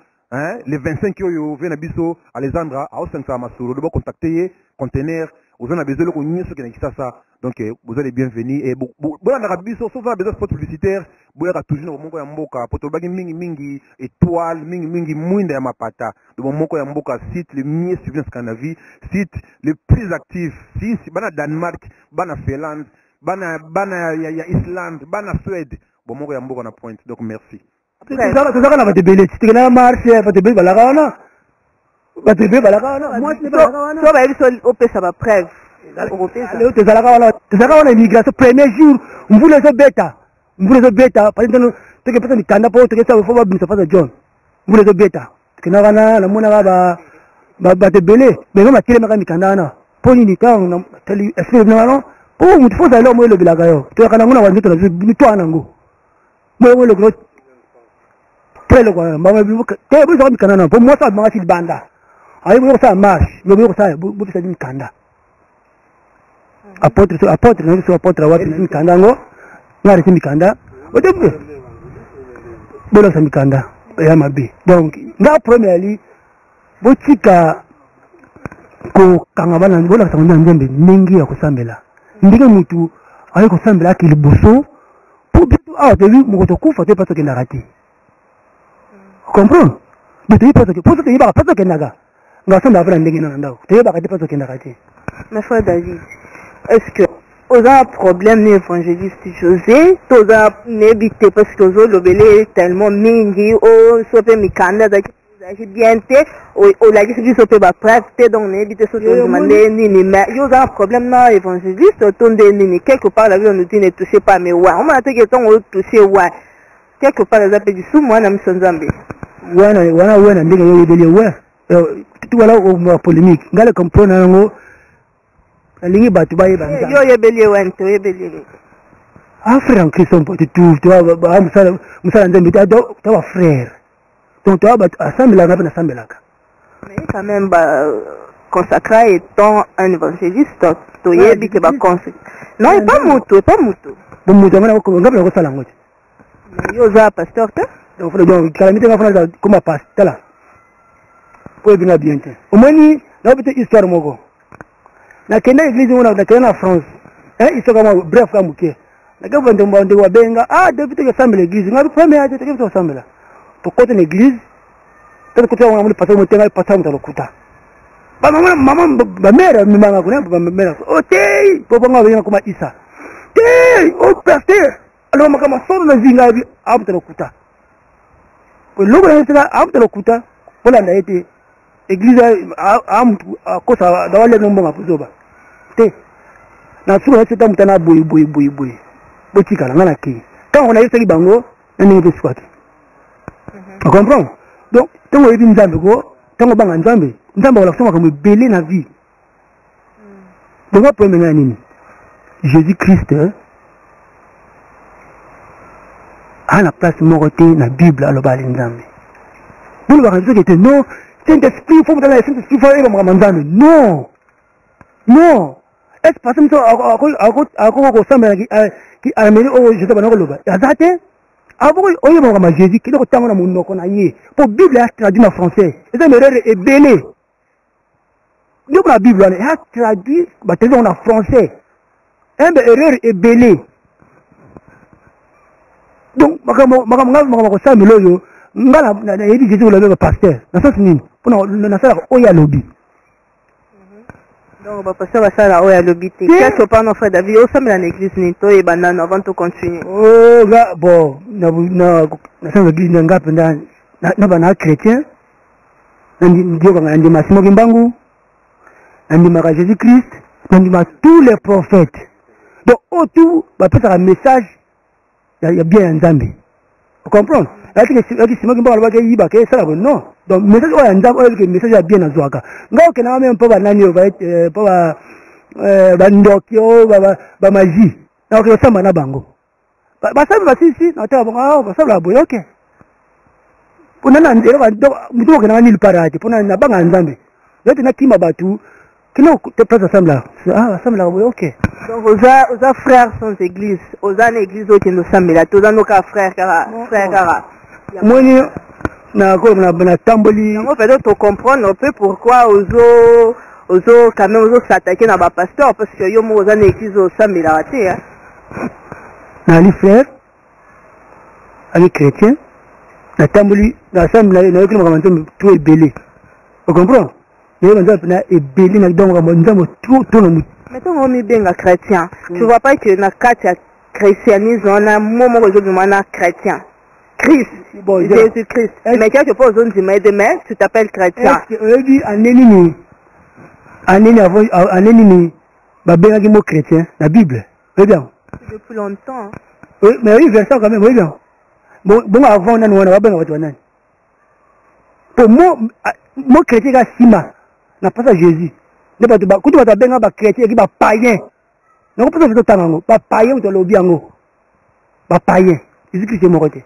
les 25 oyo vena biso Alexandra a osensa masolo de contacter conteneur vous en avez besoin de nous ce qui ça donc vous êtes bienvenus et bon na biso sauf besoin de spot publicitaire boya toujours moko ya mboka poto bagi mingi étoile mingi mwinda ya mapata de moko ya mboka site le mieux suivi en Scandinavie site le plus actif si bana Danemark bana Finlande bana ya Islande bana Suède bon moko ya mboka na point donc merci tozaka na batebele tikena marche batebele balaka wana batebele balaka wana moi c'est balaka wana so ba biso opesa ba preuve leo tezalaka wana immigration premier jour mvula ezobeta mvula ezobeta patentano tokepesa mikanda mpo tokesa fo babimisa pasa John mvula ezobeta tokendaka wana namonaka bato ebele bengo matelemaka mikanda wana mpo nini ntango esprit nangano mpo motu fo ozali omo elobelaka yo toyaka nango na wanzoto na mitwaka nango moyo elokino telekwa te bozaka mikanda na mpo mwasi abimaka si libanda ayi boyo kosala marche boyo kosala bopesa di mikanda apôtre na biso apôtre wapi mikanda yango nga resi mikanda otepe bolakisa mikanda ya mabe donc nga premièrement botika kokanga bana bolakisa ngo nzambe ndenge ya kosambela ndenge mutu ayi kosambela ake liboso po biso awa toyebi moko tokufa toyebi mpasi tokendaka te comprendre bo toyebi mpasi po so toyebaka mpasi tokendaka nga osambela afa na ndenge na ndako toyebaka te mpasi tokendaka te. Mais frère David, est-ce que vous avez un problème l'évangéliste José, vous avez évité parce que vous avez tellement mingi, ou sope mikanda, j'ai bien été, ou la dit que sope ba prête, donc on évité ce que vous demandez, mais vous avez un problème dans l'évangéliste, autour de nini, quelque part la vie on nous dit ne touchez pas, mais ouais, on m'a dit que on touché ouais, quelque part les appels du sous, moi, on a mis son zambé. Ouais, tout voilà au polémique, regardez comme pronom. Lingi batu baye banza yo yebeli wente yebeli frère en Christ on peut tout tu vois musala nzembe tu vois frère donc tu vois assemblée na assemblée mais quand même consacré étant un évangéliste to yebi ke ba consacré non pas mutu bon mutu ngana ko ngaba ko sala ngoti yo za pasteur ta donc frère donc calamité nga fana comme pasteur là pour bien bien au moins ni na petite histoire moko na kenda église mona na kenda na France isoka ma bref ka muke na ka vende mbande wa benga David ke sambe l'église ngabi premier ate ke to sambe la to kote l'église to kote wa muli pastor motenga pastor mutalokuta ba mama ba mère mi manga kuna ba mère te po bonga ba kuma Isa te pasteur alors makama solo na zinga bi mutalokuta po logo na sika mutalokuta pola na ete église kosa dawale no mbonga puzoba te na suko na seta mutana boy botika la ngana ki quand on a yesaki bango na ningi peswaki tu comprends donc tango yebi nzambe ko tango banga nzambe wala kusoma kama belé na vie donc premier ngana nini Jésus Christ a la place moroté na Bible aloba nzambe bunu ba kazo que non Saint-Esprit, il faut que Saint-Esprit fasse un mandat. Non. Est-ce parce que nous avons qui a amené au Jésus à Noloba? Azate, avant que Jésus, qui est au temps de mon nom, pour Bible a traduit en français. Et ça, l'erreur est belée. Nous, la Bible a traduit en français. L'erreur est belée. Donc, ngala na yedi Jésus le pasteur na sens nini pona na sala oya lobby donc ba pasteur ba sala oya lobby te quelque part non frère David au sein de l'église ni to e banana avant de continuer ga bon na sens l'église nga penda na bana chrétien ndio kanga ndi masimo kimbangu ndi maka Jésus Christ ndi ma tous les prophètes donc autour ba pesa un message ya bien nzambe vous comprenez. Non. Donc, message est message bien à Zouaka. Nga okena même pas nani pas bandokio ba magie. Na okena samba na bango. Ba samba si na ta bonga ba samba boyo OK. Pona na ndero ba mutu okena ni parati pona na banga nzambe. Yote na kima batu kino te place samba. Samba boyo OK. Donc aux frères sans église, aux an église qui nous sambela, tous nos frères kara. Moi na tamboli on peut donc comprendre un peu pourquoi aux quand même aux s'attaquer na ba pasteur parce que yo mo aux an église au sambela té hein. Na les frères avec chrétiens na tamboli na sambela na ko ma tout est belé. Vous comprenez? Mais on a belé na donc on tout no. Mettons on est bien chrétien. Tu vois pas que na quatre christianisme on a moment aujourd'hui on a chrétien. Christ, bon, Jésus Christ. Mais quand tu poses demain, tu t'appelles chrétien. Est-ce que chrétien, la Bible. Depuis longtemps. Oui, mais oui, verset quand même, oui, bien. Bon, avant, on a un pour moi, chrétien, Sima, n'a pas ça Jésus. Ne pas quand tu vas bien, chrétien, qui va païen. Non, pas ça, tango, pas païen, tu l'as bien, pas païen. Jésus-Christ est mon côté.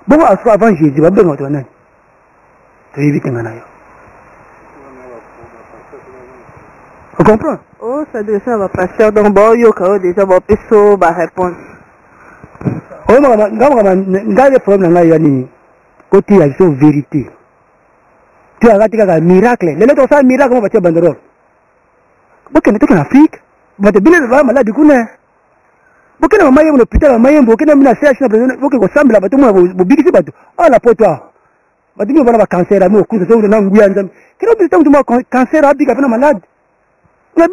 Bon, avant Jésus, va bien, tu vas tu évites un anaïo. On comprend? Oh, ça doit être un pasteur, donc bon, il y a déjà bon, peso, va répondre. Oh, regarde le problème là, il y a côté la vérité. Tu as raté un miracle. Les lettres sont un miracle, on va te banderole. Pourquoi tu es en Afrique? Tu es bien malade du coup. Pourquoi tu es en hôpital, pourquoi tu es en CH, pourquoi tu es en bateau, tu es ah la pote. Tu es en cancer, tu es en cancer, tu es malade. Tu es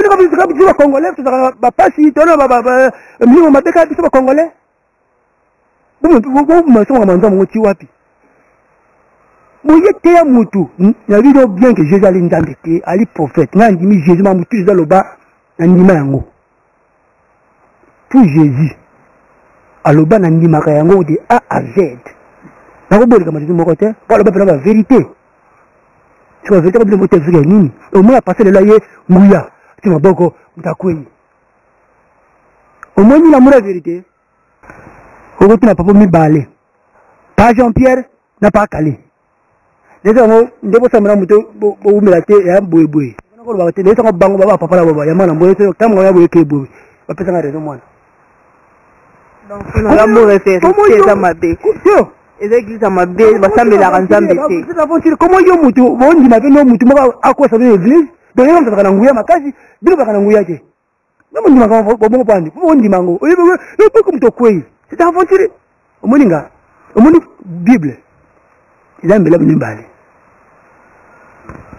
congolais, tu es pas si tu es congolais. Mouyete mutu, na video bien que Jésus allait ndambete, ali prophète, na ndimi Jésus ma mutu za loba, na ndima yango. Tout Jésus, aloba na ndima ka yango de A à Z. Na ko bolika matizo moko te, pa loba pena ba vérité. Tu vas vérité ba moto zuga nini? Au moins passer le laye mouya, tu maboko mtakweni. Au moins ni la mura vérité. Au tu na papa mi balé. Pas Jean-Pierre, n'a pas calé. Les gens, ils ont besoin de vous mettre un boui boui. Les gens ont besoin de papa là-bas. Il y a un boui, c'est comme un boui qui est boui. On peut s'en arrêter moi. Donc, on a beau référer à ma bête. Et l'église à ma bête, va s'amener la ranzam bête. Comment il y a un mouton? On dit maintenant, mouton, à quoi ça veut l'église? Donc, on va en ma case, bien va en gouiller. Non, on dit ma grand, bon point. On dit mango. Oui, oui, comme toi, quoi? C'est un aventure. Au Moninga, au Monig Bible. Il a un bel homme balé.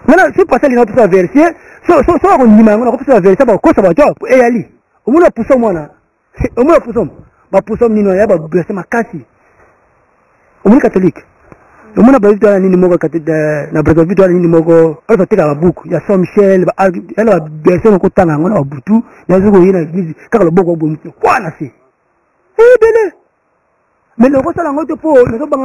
Maintenant, si passer les autres verset, soit on dit, on a repoussé la verset, quoi ça va toi, et Ali. Au moins, poussons moi là. Au moins, poussons. Ma poussons, Nino, il y a un blessé, ma cassi. Au moins, catholique. Au moins, on a besoin d'un numéro catholique, on a besoin d'un numéro, on va faire la boucle. Il y a Saint Michel, elle a blessé, on a un on a boutou, il y a un jour où il y a l'église, car le bon, quoi, là, c'est. Eh, bien, mais le roi, ça l'a rendu pour, nous avons pas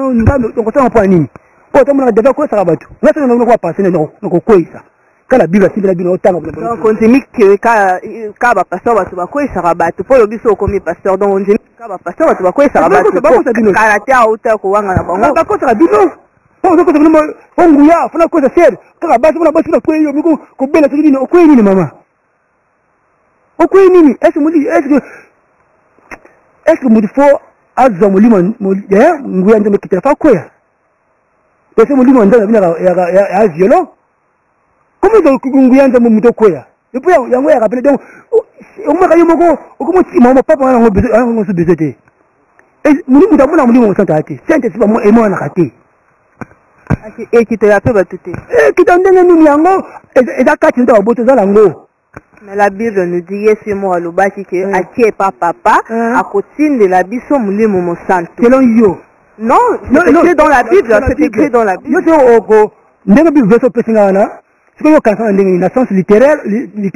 un point nini. Oh, tu as déjà quoi ça va tout. Là, c'est non quoi passer non quoi ça. Quand la Bible la Bible autant donc on dit que quand pasteur va tout quoi ça va tout pour le biso comme pasteur donc on dit quand pasteur va tout quoi ça va tout karaté à hauteur ko wanga na bango pas quoi ça bino on donc vraiment on nguya fona quoi ça sert quand basi on basi ko yo miko ko bela tini no ko nini mama o ko nini est-ce que mu faut azamuli ya nguya ndeme kitafaa quoi. Parce que mon livre est violent. Comment ils ont coupé mon mouton quoi? Et puis il y a un rappelé donc au moins il y a comment tu m'as pas besoin de besoin. Et mon livre d'abord mon livre on s'entend. C'est un pas moi et moi on a raté. Et qui te rappelle va tout. Et qui t'en donne nous yango et d'accord tu dois botter dans l'ango. Mais la Bible nous dit Yesu mo alobaki que akie pas papa à côté de la biso mulimo mo santo. Selon yo. Non, c'est écrit dans la Bible, c'est écrit dans la Bible. Yo c'est au ndenge Bible verso pesingana. C'est que yo quand on dit sens littéraire il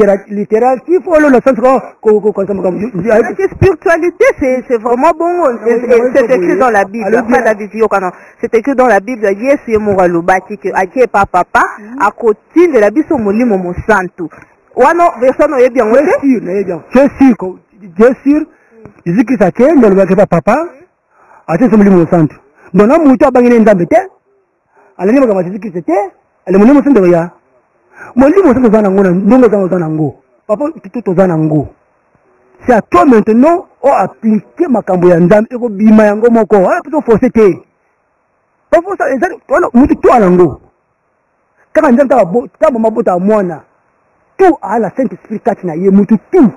faut le sens ko la spiritualité c'est vraiment bon c'est écrit dans la Bible. Après la vision quand c'est écrit dans la Bible Yesu mo alobaki que akie pas papa à côté de la biso mulimo mo santo. Wano verso no yebi yango c'est sûr Jésus-Christ a été dans le papa ate so mulimo santo dona mutu abangene ndambe te alani magama Jésus-Christ te ale mulimo santo ya mulimo santo zana ngona ndongo zana ngo papa tuto zana ngo c'est à toi maintenant o appliquer makambo ya ndambe eko bima yango moko ala plutôt forcer te pas ça exact ona mutu to ala ngo kama ndambe ta mama bota mwana tout à la Saint-Esprit kati na ye mutu tout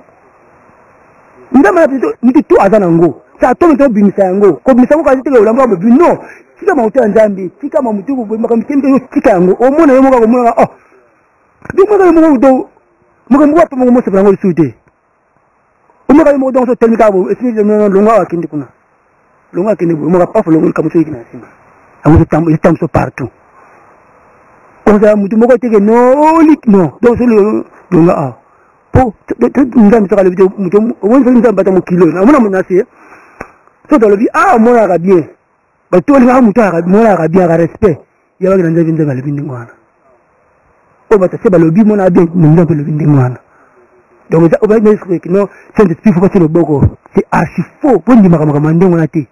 ndambe mutu tout azana ngo ça tombe to bimisa yango ko bimisa ko kasi te ko lamba bo non tika mauta nzambe tika mamutu ko boyima kam tembe yo tika yango o mona yo mo ko mona oh di mo ko mo do mo ko mo pa mo se brango suite o mo ko mo do so telmika bo esini de no longa akindi kuna longa akindi bo mo ka pa fo longa kam so ikina sima amu tam so partout on a mutu mo ko teke no lik no do so longa ah po nzambe soka le video muto wonzo nzambe bata mo kilo na mona menacé so dans le vie mona ka bien ba to linga muto ka mona ka bien ka respect ya ba nzambe nzambe le bindi ngwana o bata se ba le bi mona bien nzambe le bindi ngwana donc ça on va dire que non c'est depuis faut passer le boko c'est archi faux pour dire maka mandé ngona té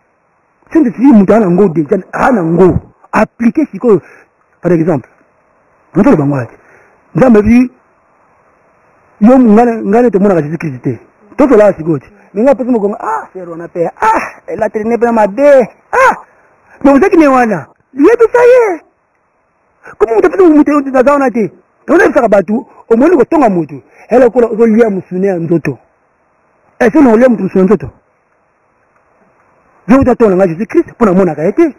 c'est depuis muto ana ngo déjà ana ngo appliquer siko par exemple muto le bangwa nzambe bi yo ngane te mona ka Jésus-Christ te to là sigoti minga pesa mo c'est on a fait elle a traîné pour ma bé donc c'est qui ne wana lui tout ça y est comment on te fait muto dans zaona te on a fait batu au moins ko tonga mutu elle ko zo lia musune ndoto et c'est non lia mutu musune ndoto je t'attends na Jésus-Christ pour na mona ka été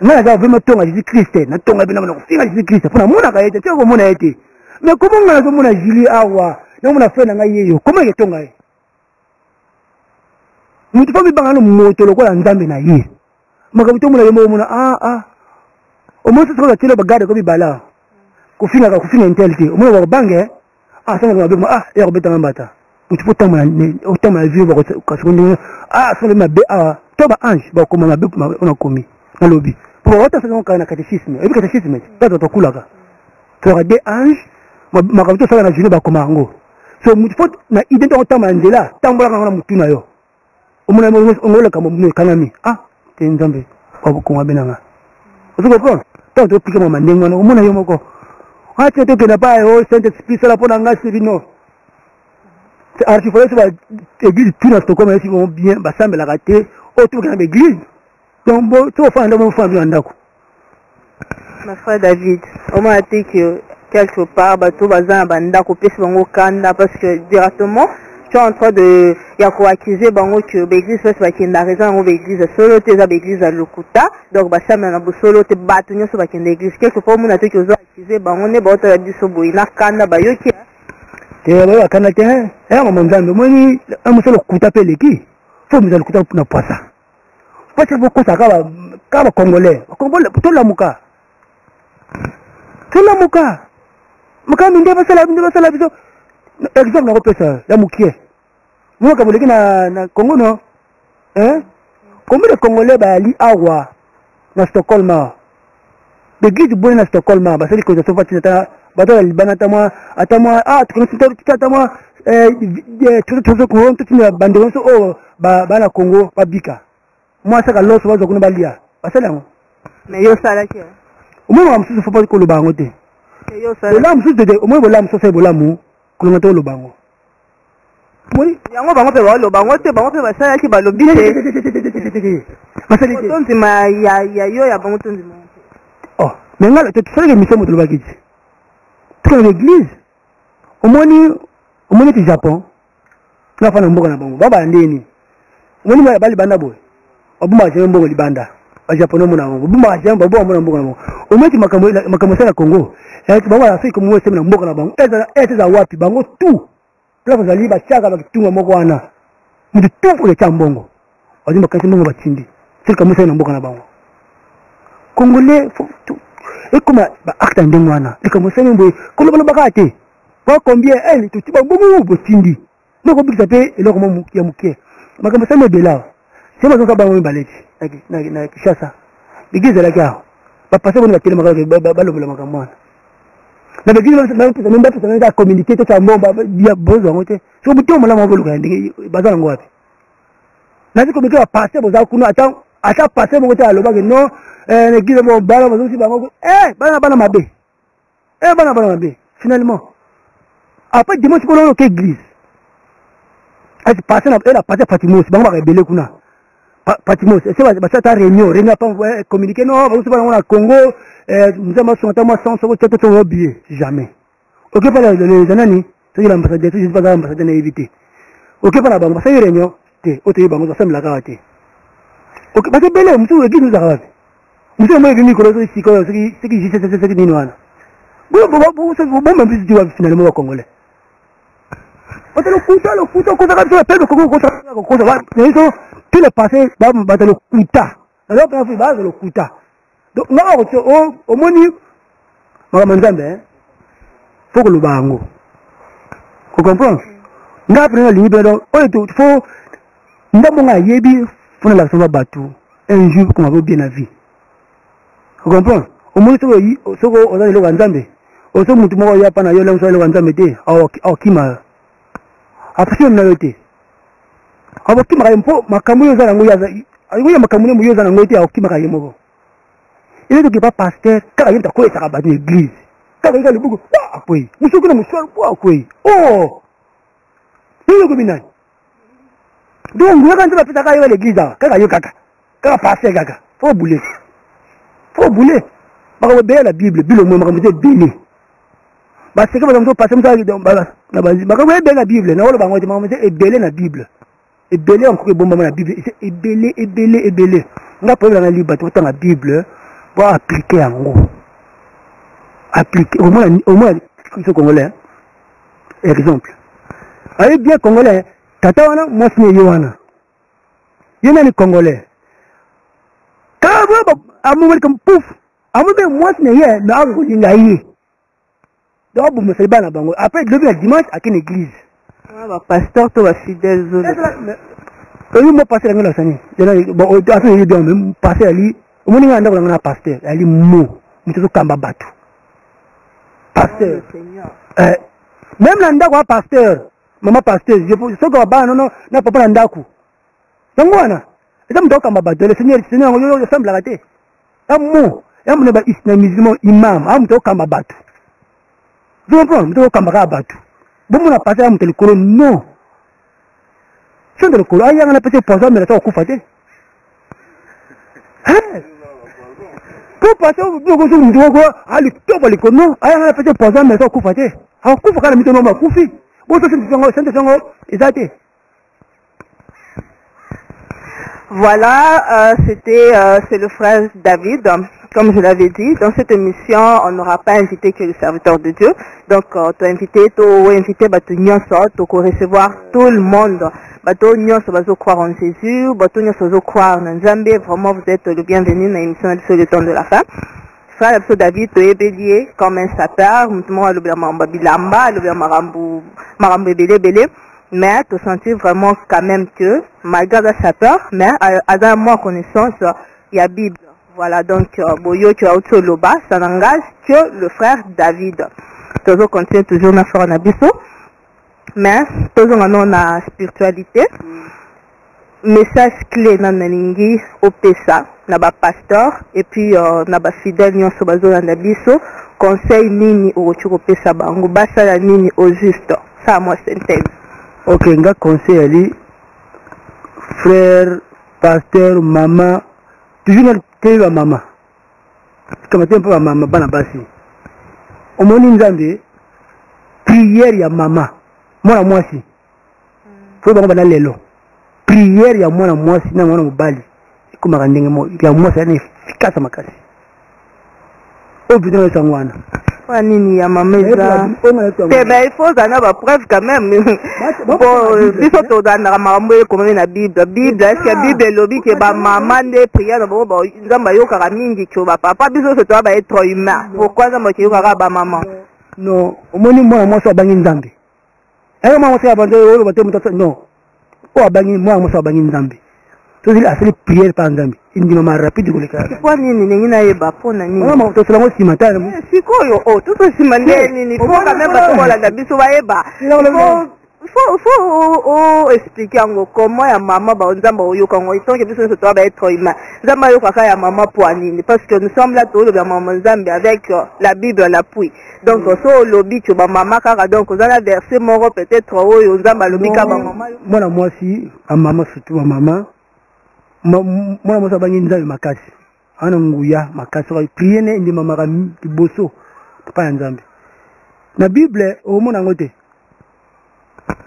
na za vraiment tonga Jésus-Christ na tonga bina na kufinga Jésus-Christ pour na mona ka été c'est ko mona été mais comment on a mona Julie awa na mona fait na yeyo comment ke tonga e mutu fa bibanga no moto lokola nzambe na ye makabuto mona yemo mona o mo tsoka tshelo bagade ko bibala kufinga intelite o mona ba bange sanga ba bema ya ko betanga mbata mutu fo tama o tama vie ba ko sekondi so le mabe to ba ange ba ko mabe ona komi na lobi pour wata sanga ko na catéchisme et catéchisme tato to kulaka to des anges makabuto sala na jini ba ko mango so mutu fo na identité o tama nzela tambola kana mutu na yo o mona ngola kama mutu kanami te nzambe ko ko mabenanga o ko to pique mo mandengo o mona yo moko tu te na pas Saint-Esprit ça la pour nga sibino c'est archifolé sur l'église tout dans Stockholm si vont bien ba semble la rater autour de l'église donc bon tu vas faire mon famille andako ma frère David on m'a dit que quelque part bateau bazan bandako pese bango kanda parce que directement tu es en train de yako accuser bango que l'église fait ba kenda raison ngo l'église solo te za l'église à Lokuta donc ba semble na bo solo te batu nyoso ba kenda l'église quelque part mon a dit que zo accuser bango ne ba ta biso boina kanda ba yoki te ba kana te maman nzambe moni amuselo kuta pe leki faut nous Lokuta na poisa parce que beaucoup ça ka ba congolais to la muka muka minde ba sala biso exemple na repesa ya mukie moi ka boleki na Congo no combien de congolais ba ali awa na Stockholm l'église bonne na Stockholm ba c'est que ça fait ta bato libana tamwa atamwa tukona tamwa tuzo ko tout na bandero so ba na Congo ba bika moi ça ka loso bazo kuna balia basala ngo mais yo sala ki au moins amsusu faut pas ko lo bango te yo sala la amsusu de au moins bola amsusu c'est bola mu ko lo ngato lo bango moi yango bango pe ba lo bango te basala ki ba lobi te basala ki tonzi ma ya yo ya bango tonzi ma mais ngala te tsala ke mission mo lo bakiti dans l'église au moins au Japon na fana mboka na bango baba ndeni moni ba libanda boy obuma je mboka libanda ba japonais mona bango obuma je mboka mona mboka na bango au moins makambo sana Congo bango ya Afrika mo semena mboka na bango eza wapi bango tout place za liba chaka ba kitunga moko wana mutu tout pour le chambongo wazima kasi mbongo batindi sika musa na mboka na bango Congolais et comment ba acte ndengwana et comme ça mbo ko lo bakate pas combien elle tout ba bomu botindi ndoko bikisa pe eloko mo ya mukie makambo ça mebela c'est moi ka bango baleti na Kishasa bigize la ka ba passer bona tele makaka ba lo makambo wana na bigize na pesa na communiquer to chambomba ya bozo ngote so buto mala mo boluka ndenge bazana ngwapi na ziko bikwa passer boza kuno ata passer mo ta aloba ke non l'église mo bala mo si bango bana mabe bana mabe finalement après dimanche pour l'autre église elle passe na elle a passé Fatimos bango ba rebelle kuna Fatimos c'est ba ta réunion pas communiquer non ba so na Congo nous avons son moi sans so to oublier jamais OK pas les anani c'est l'ambassadeur c'est pas l'ambassadeur na éviter OK pas na bango c'est réunion te oto bango ça semble la kawate OK ba c'est belle mutu église nous a nous sommes venus pour le psycho ce qui c'est nini wana bon même si tu vas finalement au Congolais on te le kuta ko ça ka pelo ko ça mais ça tout le passé ba le kuta alors quand va le kuta donc non au moni mama nzambe faut que le bango Vous comprenez? Nga prenons libre donc il faut ndamonga yebi fona la soma batu un jour comme on bien la vie. Vous comprenez? Au moins soko ozali lo nzambe. Oso mutu moko ya pana yo lenso lo nzambe te au kima. Après on a été. Abo kima ka mpo makambo yo zala ngoya ayo makambo mo yo zala ngoya te au kima ka yemo. Il est pas pasteur kala yenta ko esaka batu église. Kala yeka libuku wa akoyi. Musuku na muswaro wa akoyi. Oh! Yo ko binani. Donc vous quand tu vas à l'église kaka yo kaka. Kaka pasteur kaka. Faut bouler. Faut bouler. Parce que la Bible, Bible mo makambo béni. Parce que vous avez passé ça na bazi. Makambo la Bible, na wolo bango te makambo ebelé na Bible. Ebelé encore bomba na Bible, c'est ebelé. Nga problème na libre tout la Bible pour appliquer en gros. Appliquer au moins ce congolais. Exemple. Allez bien congolais, tata wana moi c'est Yohana. Yena ni congolais. Quand amour comme pouf. Amour moi c'est hier, mais amour il a eu. Donc vous me faites pas la bango. Après le dimanche à quelle église? Ah pasteur toi fidèle zone. Oui moi passer dans la sani. Bon après il doit même passer ali. Au moins il y a un pasteur, ali mo. Mutu kamba batu. Pasteur. Même l'anda quoi pasteur. Maman pasteur, je peux ce qu'on va non na papa landaku. Donc wana. Et ça me doit kamba batu. Le Seigneur yo semble arrêter. Amu, yamu ne ba islamisme imam, amu to kamba batu. Vous comprenez, to kamba batu. Bon mon a passé amu le colo non. C'est le colo, aya na peut-être poison mais ça okufa te. Pour passer au bureau de Mdogo, ali to ba le colo non, aya na peut-être poison mais ça okufa te. Ha okufa kana mito no ma kufi. Bon ça c'est songo exacté. Voilà, c'est le frère David. Comme je l'avais dit, dans cette émission, on n'aura pas invité que le serviteur de Dieu. Donc, tu as invité, tu recevoir tout le monde. Tu croire en Jésus, tu croire en Nzambe. Vraiment, vous êtes le bienvenu dans l'émission sur le temps de la fin. Frère David, tu es bélier comme un sapeur. Mais tu sentis vraiment quand même que, malgré la sapeur, mais à moi connaissance, il y a Bible. Voilà, donc, Boyo, tu as autre loba, ça n'engage que le frère David. Toujours continue toujours à faire un abisso. Mais, toujours dans la spiritualité, message clé dans la lingi, au PESA, na ba pasteur, et puis, na ba fidèle, nyon so bazo dans l'abisso, conseil nini au retour au PESA, bango, basa la nini au juste. Ça, moi, synthèse. Ok, nga conseil ali, frère, pasteur, maman, toujours dans maman. Comme tu es un peu maman, bana basi. Au moment nzambe, prière ya maman. Moi moi si. Faut ba bana lelo. Prière ya moi si na mwana mobali. Comme randenge mo, ya moi c'est efficace makasi. Au bout de sangwana. Nini ya mameza. Il faut en avoir preuve quand même. Bon, biso to dans makambo comme na Bible. Bible est-ce que Bible lobi ke ba maman de prière bo bo nzamba yo kaka mingi ko ba papa biso to ba être humain. Pourquoi nzamba ki yo kaka ba maman? Non, omoni moi so bangi nzambe. Ayo mama so abande yo ba te muto non. O bangi moi so bangi nzambe. To il a fait prière par nzambe. Indi mama rapide ko le kaka. Kwa nini ningina yeba pona nini? Mama to sala mo simata. Sikoyo tout simande nini faut quand même ba to la biso ba yeba. Il faut expliquer comment ya maman ba nzamba oyo kango ils sont que biso to ba être humain. Nzamba yo kaka ya maman pour nini parce que nous sommes là tout le maman nzambe avec la Bible à l'appui. Donc so lobi que ba maman kaka donc on a verset moro peut-être oyo nzamba lobi ka ba maman. Moi si à maman surtout à maman. Moi ça bangi nzambe makasi. Ana nguya makasi ba prier ne ndi mama ka liboso pa nzambe. Na Bible au mona ngote.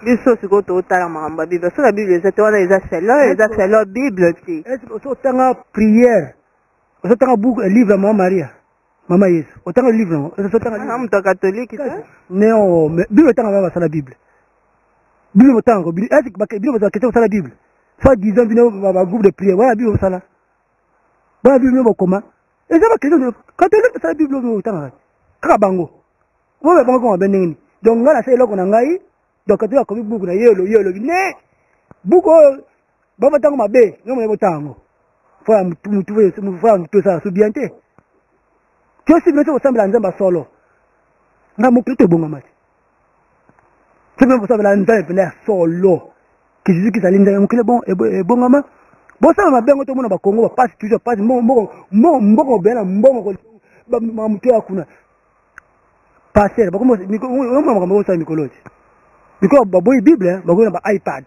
Biso siko to tala mamba Bible. So la Bible c'est toi les accès Bible ti. Est-ce que so tanga prière. So tanga book livre Maman Maria. Maman Yesu. Otanga livre. So tanga livre. Am catholique ça? Non, mais Bible tanga ba sa la Bible. Bible tanga Bible. Est-ce que Bible ba question sa la Bible. Soit disant bino ba groupe de prière. Voilà Bible ça là. Voilà Bible ba comment? Et ça va question de catholique sa la Bible tanga. Kaka bango. Wo ba bango ko ba nini. Donc ngala c'est là qu'on ngai. donc tu as commis beaucoup na yelo ne beaucoup baba tango mabe no mo tango faut mutu ça subiante tu aussi bien ça semble nzamba solo na mo plutôt bonga mati tu bien ça la nzamba solo que Jésus qui s'aligne dans mon bon et bonga ma bon ça m'a bien to mona ba Congo passe toujours passe mbongo bela mbongo ba mutu akuna passer ba komo mo ça mikoloji because ba boy bible ba ko na ba iPad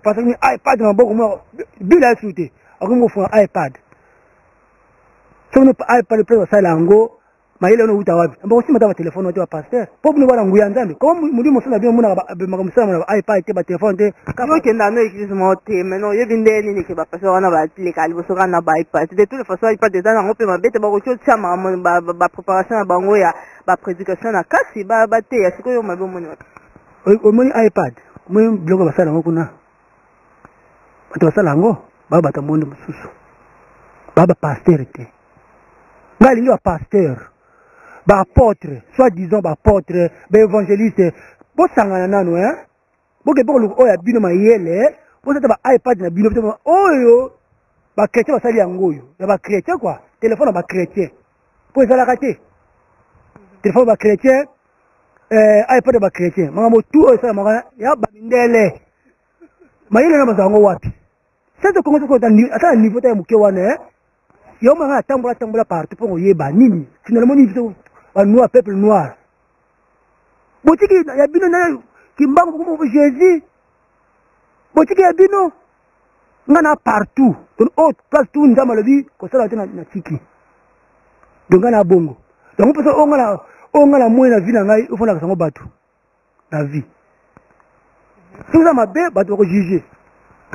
parce que iPad na boko mo bible a sauté akomo fo iPad so no iPad pe ça lango maile ono uta wapi ambao si mata telefone wote wa pasteur po bunu bana nguya nzambe ko muri mo sona bien mona makamsana na iPad te ba telefone te yo kenda no église moté maintenant yo bindeli ni ke ba pasteur na ba le kali so kana ba iPad de toute façon iPad de dans ngope mabete ba ko tsa ba préparation na bango ya ba prédication na kasi ba te ya siko yo mabe moni o moni iPad mo blogo ba sala ngokuna bato basala ngo baba tamondo mususu baba pasteur te ngali yo pasteur ba apôtre soit disons ba apôtre ba évangéliste bo sangana nanu bo ke boko oya bino mayele bo sata ba iPad na bino bo oyo ba chrétien basali yango yo ya ba chrétien quoi téléphone ba chrétien po ezala kate téléphone ba chrétien iPad ba chrétien manga motu oyo sala manga ya ba mindele mayele na bazango wapi sasa kongo ko ata niveau ta muke wana yo manga tambola partout pour yeba nini finalement ni biso ba noir peuple noir botiki ya bino na kimbango ko Jésus botiki ya bino ngana partout donc autre place tout nzama lobi ko sala tena na tiki donc ngana bongo donc peut ongala moyo na vie na ngai ofona ka sango batu la vie tout ça mabe batu ko juger.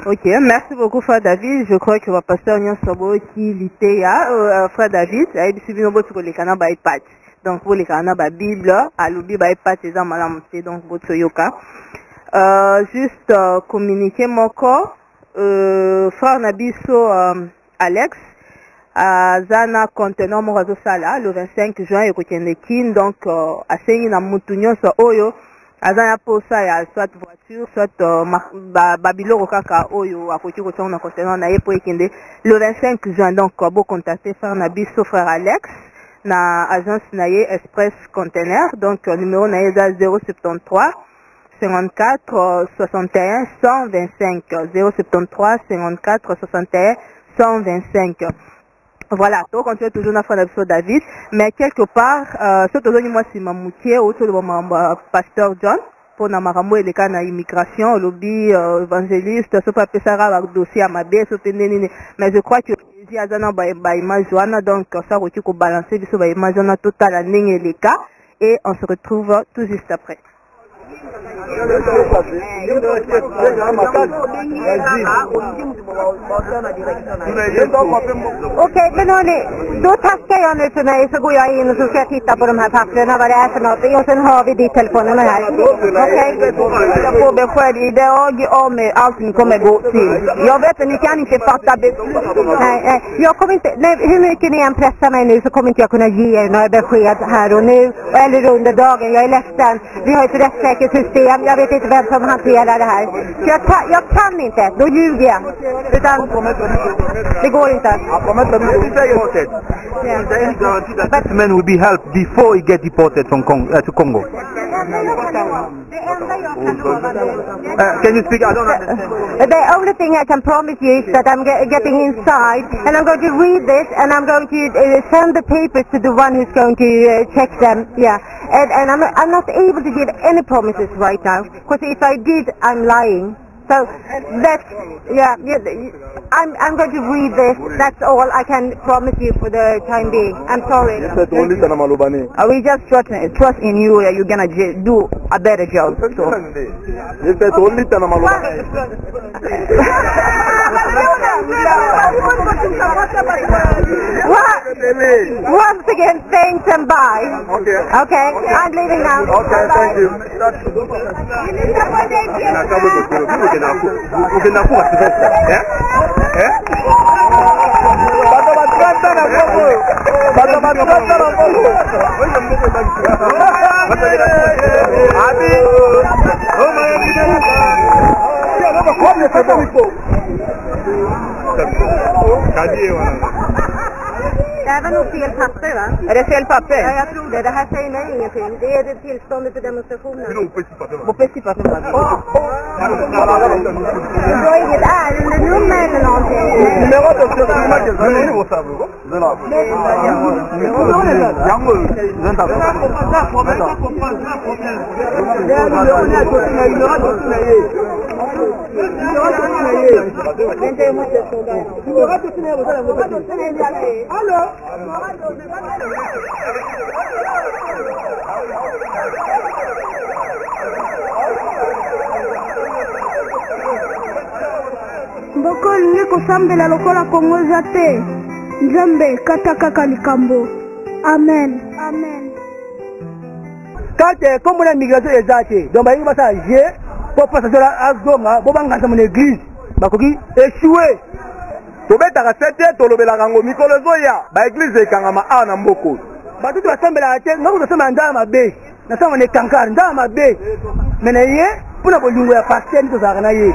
Ok, merci beaucoup Frère David. Je crois que le pasteur Nyon Sobo qui l'était Frère David, il a suivi nos sur les canaux by iPad. Donc pour les canaux by Bible, à l'oubi by iPad, c'est ça madame, c'est donc votre yoka. Juste communiquer mon corps, Frère Nabiso Alex, à Zana contenant mon réseau Sala, le 25 juin, et Kokendekin, donc à Sengi na Moutounion sur Oyo. Azana posa ya soit voiture soit babilo kaka oyo akoti ko tsona contenant na yepo ekende le 25 juin donc bo contacter Frère Nabiso Frère Alex na agence naye Express Container donc numéro naye 073 54 61 125 073 54 61 125. Voilà, donc on tient toujours notre frère David, mais quelque part, ce que moi c'est ma moutier, autour de mon pasteur John, pour na marambo et les cas na immigration, lobby évangéliste, ce pas ça va dossier à ma baie, mais je crois que il y a ba image joana donc ça retient qu'on balancer sur ba image joana total à et les cas et on se retrouve tout juste après. Okej, men hörni, då tackar jag nu för mig, så går jag in och så ska jag titta på de här papperna, vad det är för något, och sen har vi ditt telefonnummer här. Okej? Jag får besked idag om allting kommer gå till. Jag vet att ni kan inte fatta beslut. Nej, jag kommer inte, nej, hur mycket ni än pressar mig nu så kommer inte jag kunna ge er några besked här och nu, eller under dagen. Jag är ledsen. Vi har ett rättssäkert system. Jag vet inte vem som hanterar det här. Så jag kan inte, då ljuger jag. Utan, det går inte. That man will be helped before he get deported from to Congo. Can you speak? I don't understand. The only thing I can promise you is that I'm getting inside and I'm going to read this and I'm going to send the papers to the one who's going to check them. Yeah, and I'm not able to give any promises right now because if I did, I'm lying. So that's I'm going to read this. That's all I can promise you for the time being. I'm sorry. We just trust in you that you're gonna do a better job. So. Once again, thanks and bye. Okay, I'm leaving now. Okay, thank you. Abi Det här var nog fel papper, va? Är det fel papper? Ja, jag tror det. Det här säger mig ingenting. Det är det tillståndet för demonstrationen. Vos petit papper. Du har inget ärendenummer eller någonting? Mboko lingi kusambela lokola kongoza te. Nzambe kata kaka likambo. Amen. Amen. Kate comme la migration ezate. Donc ba yima sa je pour passer la azonga bo bangasa mon église. Bakoki échoué. tobetaka sete tolobelaka ngo mikolo ezoya baeglize ekangama awa na mboko batutu basambelaka te nga kuzosambela nzala mabe nasanga na ekankara nzala mabe me na ye mpona bolingo ya paster ndi tozalaka na ye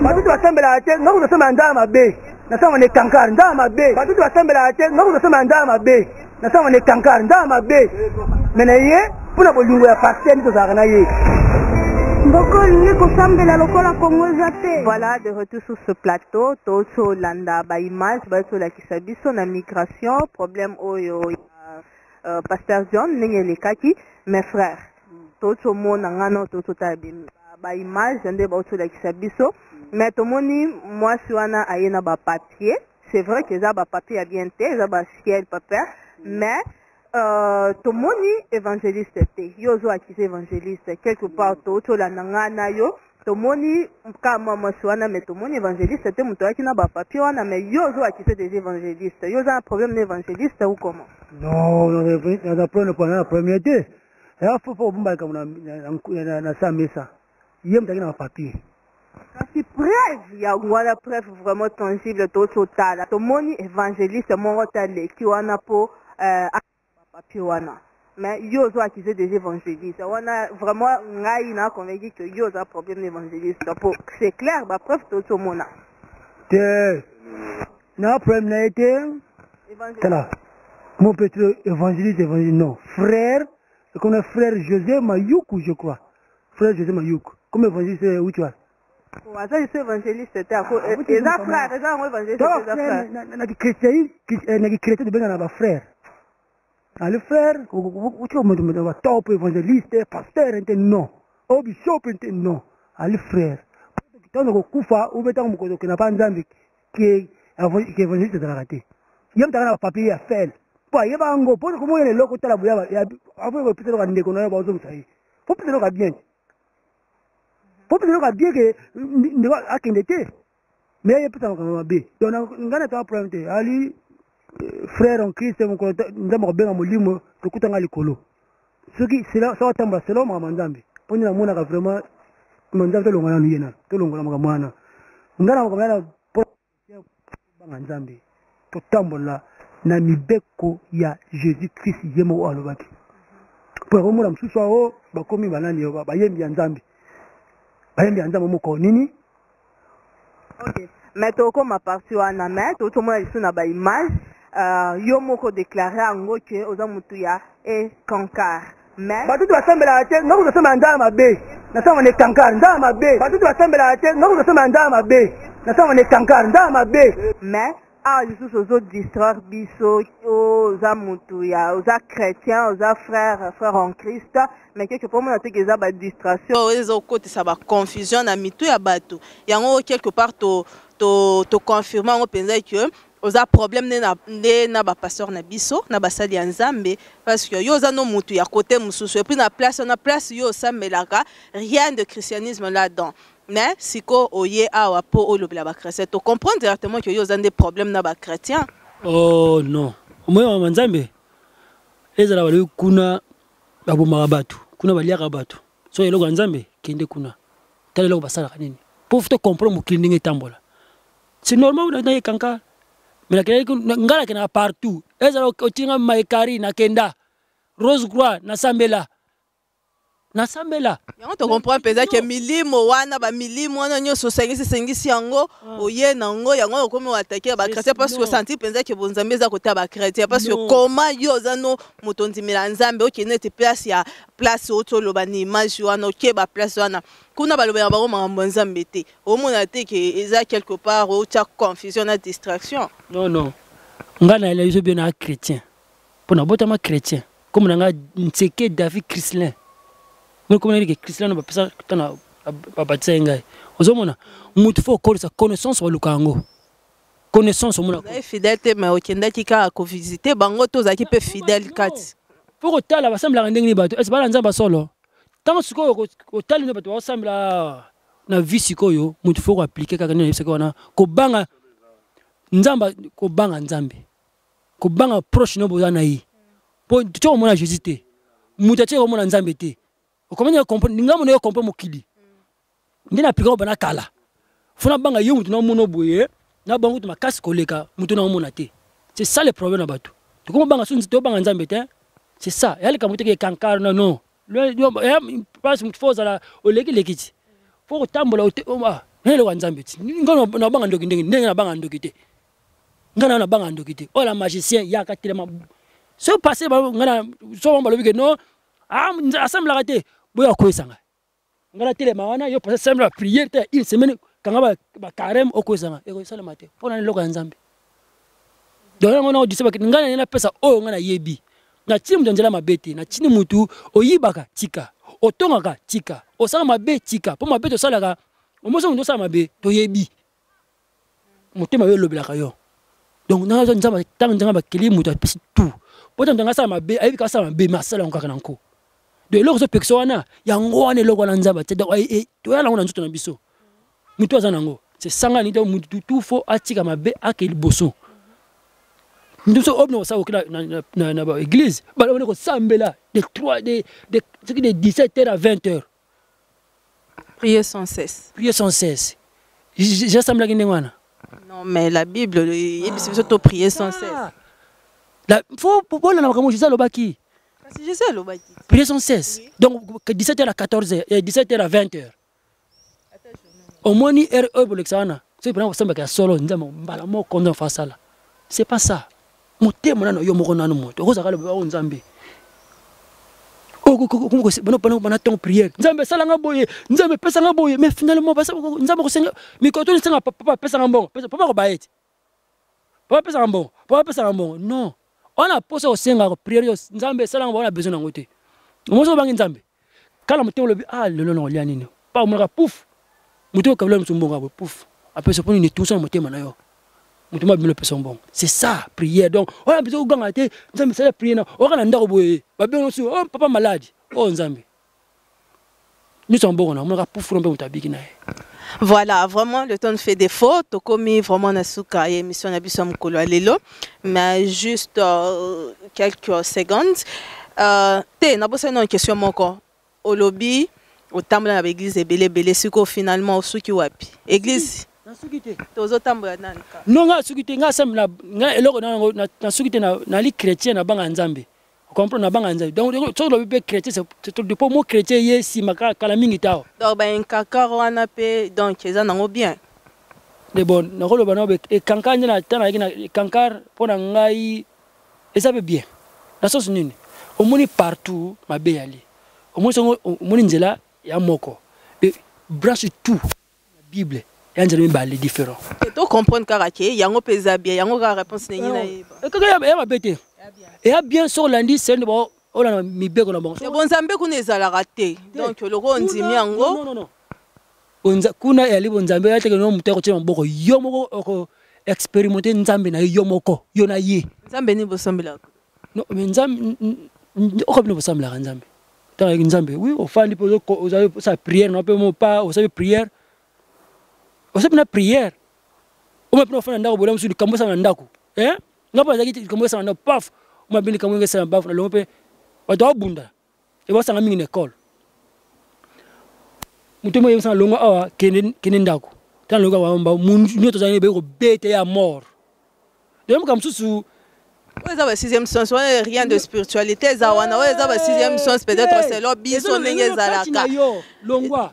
batutu basambelaka te nga kuzosambela nzala mabe nasanga na ekankara nzala mabe batutu basambelaka te nga kuzosambela nzala mabe nasanga na ekankara nzala mabe me na ye mpona bolingo ya paster ndi tozalaka na ye. Voilà, de retour sur ce plateau, Tocho Landa, ba image, ba sur la kisabiso na migration, problème oyo Pasteur John, n'engele kaki, mes frères. Tocho mo nangano, Tocho tabi, ba image, jende ba sur la kisabiso, mais tomoni, moi suana ayena ba papier, c'est vrai que ça ba papier a bien été, ça ba ciel papier, mais tomoni évangéliste te yozo akise évangéliste quelque part to la nangana yo tomoni kama maswana mais tomoni évangéliste te muto akina ba papier wana mais yozo akise des évangélistes yozo un problème d'évangéliste ou comment? Non, on a pris le premier été. Et il faut bomba comme na samesa yem takina ba papier. C'est preuve, il y a une preuve vraiment tangible to tala tomoni évangéliste mon rotale qui wana po papier wana mais yo zo accusé des évangélistes on a vraiment ngai na convaincu que yo a problème d'évangéliste c'est clair ba preuve tout ce monde te na problème na été tala mon petit évangéliste non frère comme frère José Mayuku je crois frère José Mayuku comme évangéliste où tu vois ça c'est évangéliste et ça frère ça on évangéliste na chrétien de benga na frère. Le frère, vous top évangéliste, pasteur, non. Au bishop, non. Le frère. Quand on coufa, ou bien on n'a pas un zambie qui est évangéliste de la raté. Il y a un papier à faire. Pas, il y a un go, pour comment il est là, côté la bouilla, il y a peut-être un déconner, faut peut-être bien. Faut peut-être bien que ne va à qui n'était. Mais il y a peut-être un bé. Donc, on a un problème. Ali. Frère en Christ, ndamba benga molimo tokutanga likolo soki sela sawa tamba selo ma manzambe poni na mona ka vraiment manzambe to longana yena to longola maka mwana ngana maka mwana banga nzambe to tambola na mibeko ya Jésus Christ yemo alobaki pour mona msusu ao bakomi banani yo bayembi ya nzambe moko nini. OK mais toko ma partie wana mais to mona isu na ba image yo moko déclaré ango que oza mutu ya e kankar mais batutu basambela te ngako zasema ndama mabe nasema ne kankar ndama mabe batutu basambela te ngako zasema ndama mabe nasema ne kankar ndama mabe mais lisusu ozo distraire biso oza mutu ya oza chrétien oza frère en Christ mais quelque part mona te que eza ba distraction ezo kotisa ba confusion na mitu ya bato yango quelque part to confirmer ngo penza que oza problème na ba pasteur na biso na basali ya nzambe parce que yo oza no mutu ya côté mususu et puis na place yo osamelaka rien de christianisme là-dedans mais siko oye awa po olobela ba chrétien to comprendre directement que yo oza des problèmes na ba chrétien. Oh non moi wa nzambe ezala bali kuna babomaka bato kuna baliaka bato so eloko nzambe kende kuna tala eloko basalaka nini pour te comprendre mokili ndenge etambola c'est normal na kanka mais ngala kena partout ezala otinga maekari na kenda Rose Croix na sambela nasambela yango to comprend peza ke milimo wana ba milimo wana nyoso sengisi yango oye nango yango okomi attaquer ba chrétien parce que senti penza ke bonzambe za kota ba chrétien parce que comment yo zano motondi mila nzambe okene te place ya place otolo ba ni image wana ke ba place wana kuna ba loba ba ngomba nzambe te omona te ke eza quelque part o cha confusion na distraction non ngana ile yo bien na chrétien pona botama chrétien comme nanga nseke David Christlin moi comme on dit que Christlin no ba pesa tana ba batsa ngai ozomona mutu fo ko sa connaissance wa lukango connaissance omona ko fidèle mais okenda kika ko visiter bango to zaki pe fidèle kati fo ko tala ba sambla ndenge ni bato est ba nzamba solo tant siko ko tala ni bato ba sambla na vie sikoyo mutu fo ko appliquer kaka ni siko na ko banga nzamba ko banga nzambe ko banga proche no bozana yi po to mona Jésus te mutu te ko mona nzambe te comment on comprend ngamo no comprend mokili ndina appliquer bana kala fona banga yo mutu na mono boye na bango to makasi koleka mutu na mona te c'est ça le problème na bato to ko banga sunzi to banga nzambe te c'est ça yali ka mutu ke kankar non le pas mutu fo zala oleki lekiti fo ko tambola nele kwa nzambe ti ngano na banga ndoki ndenge na banga ndoki te ngana na banga ndoki te ola magicien ya ka telema so passé ba ngana so ba lobi ke non assemble la te boya koesanga ngala telema wana yo passé sembla prière te une semaine kanga ba carême okoesanga eko sala mate pona ni loko ya nzambe donc ngona odise ba ngana na pesa oyo ngana yebi na chini mjanjela mabete na chini mutu oyibaka tika otongaka tika osala mabe tika po mabe to salaka omoso ndo sala mabe to yebi mutema yo lobelaka yo donc na zo nzamba tanga ba kili mutu apesi tout poto ndanga sala mabe ayi ka sala mabe masala ngaka nanko de loko so pekso wana yango wana loko na nzamba te donc to yala ngona nzuto na biso mutu azana ngo c'est sanga ni to mutu tout faut atika mabe akeli boso nous sommes au Saouk na église, bah on est sambela de 17h à 20h. Prier sans cesse. Prier sans cesse. J'ai semblé que non mais la Bible il dit surtout prier sans cesse. La faut pour la comme je sais le baki. Si je sais le baki. Prier sans cesse. Donc 17h à 14h et 17h à 20h. Au moins ni heure pour l'exana. C'est pour ça que solo nzama mbala mo kondo fa sala. C'est pas ça. Motema na yo moko nanu moto oza kala ba nzambe ko bana ton prière nzambe sala nga boye nzambe pesa nga boye mais finalement basa nzambe ko senga mi ko to senga papa pesa nga mbongo papa ko baeti papa pesa nga mbongo non on a posé au senga ko prière yo nzambe sala nga on a besoin ngote omoso bangi nzambe kala motema lobi lelo no lia nini pa mo ka pouf mutoko kabla msumbonga pouf après ce point ni tout ça motema na yo. C'est ça, prière. Donc, on a besoin de gagner. Nous avons prier. On a besoin de papa malade. Oh, Nzambe. Nous sommes bons. On a pour fromper un voilà, vraiment, le temps fait défaut. Comme vraiment, on a souka et émission Nabisom Kolo Alelo. Mais juste quelques secondes. Té, n'a pas une question encore. Au lobby, au temple de l'église de Belé, finalement, au souki wapi. Église. Non nga sukite nga sem nga eloko na sukite na li chrétien na banga nzambe comprendre na banga nzambe donc so lo be chrétien c'est tout depuis mo chrétien yesi maka kala mingi tao donc ben kakaro wana pe donc eza nango bien de bon na ko lo bana be e kankanya na tana na kankar pona ngai eza be bien na so nini omoni partout mabe yali omoni nzela ya moko et branche tout la Bible. Il y a des différents. Tu comprends que yango pesa bien, yango ka réponse nengi na yeba. Et a bien sur lundi c'est bon, on a mi beko na bon. C'est bon Nzambe kuna ezala raté. Donc le ro ndimi yango. Non. Onza kuna yali Nzambe ya teke no muteko tshema boko yo moko expérimenter Nzambe na yo moko, yo na ye. Nzambe ni bosambela. Non, mais Nzambe o kabino bosambela Nzambe. Tant Nzambe, oui, au fandi pour sa prière, non peut pas, vous savez prière. Vous savez la prière. On m'a pris un ndako bola musu kambo sa ndako. Ngapa zaki kambo sa ndako paf. On m'a bini kambo sa baf na lompe. Bato abunda. E wasa ngami ni école. Mutumo yemsa longo awa kene ndako. Tan longo wa mba munyu to zani be ko bete ya mort. De kam susu Ouais, ça va sixième sens, ouais, rien de spiritualité, ça ouais, ça va sixième sens, peut-être c'est là, biso nenge zalaka. Longwa.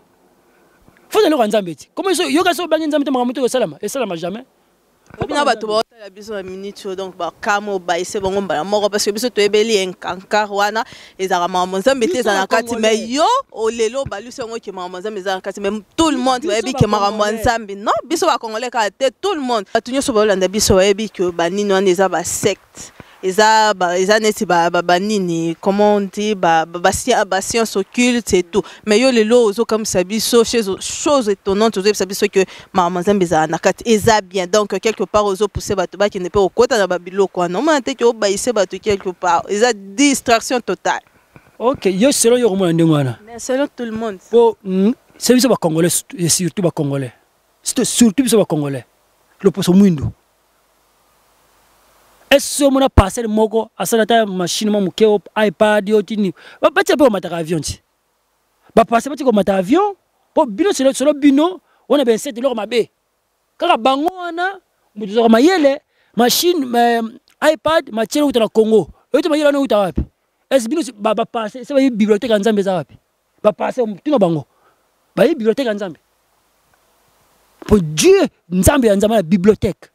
Faut aller au Nzambeti. Comment ils yoga so bangi Nzambeti maramuto salama, et salama jamais. Bina ba to ba la biso na minute donc ba kamo ba ise bongo ba moko parce que biso to ebeli enkankar wana ezaka mama Nzambeti za na kati mais yo olelo ba luso ngo ki mama Nzambeti za na kati mais tout le monde ba ebi ke mama Nzambi non biso ba congolais ka te tout le monde atunyo so ba landa biso ba ebi ke ba nini wana eza ba secte eza neti ba nini comment on dit ba science occulte et tout mais yo lelo ozo comme ça biso chose étonnante ozo ça biso que mama Nzambi za na kati eza bien donc quelque part ozo pousser bato ba qui ne peut okota na babilo quoi non mais te ko ba ise bato quelque part eza distraction totale. OK, yo selon yo comment ndengwana mais selon tout le monde bon c'est biso ba congolais et surtout ba congolais surtout biso ba congolais le poso mwindo. Est-ce que mon a passé le moko à sa machine mon mukeo iPad yotini ba pas pe mataka avion ti ba passer pas ko mata avion po bino solo bino on a ben set leur mabe kaka bango wana mutuzo mayele machine iPad machine uta na Congo yote mayele na uta wapi est bino ba passer c'est ba bibliothèque Nzambe za wapi ba passer tino bango ba bibliothèque Nzambe pour Dieu Nzambe Nzambe la bibliothèque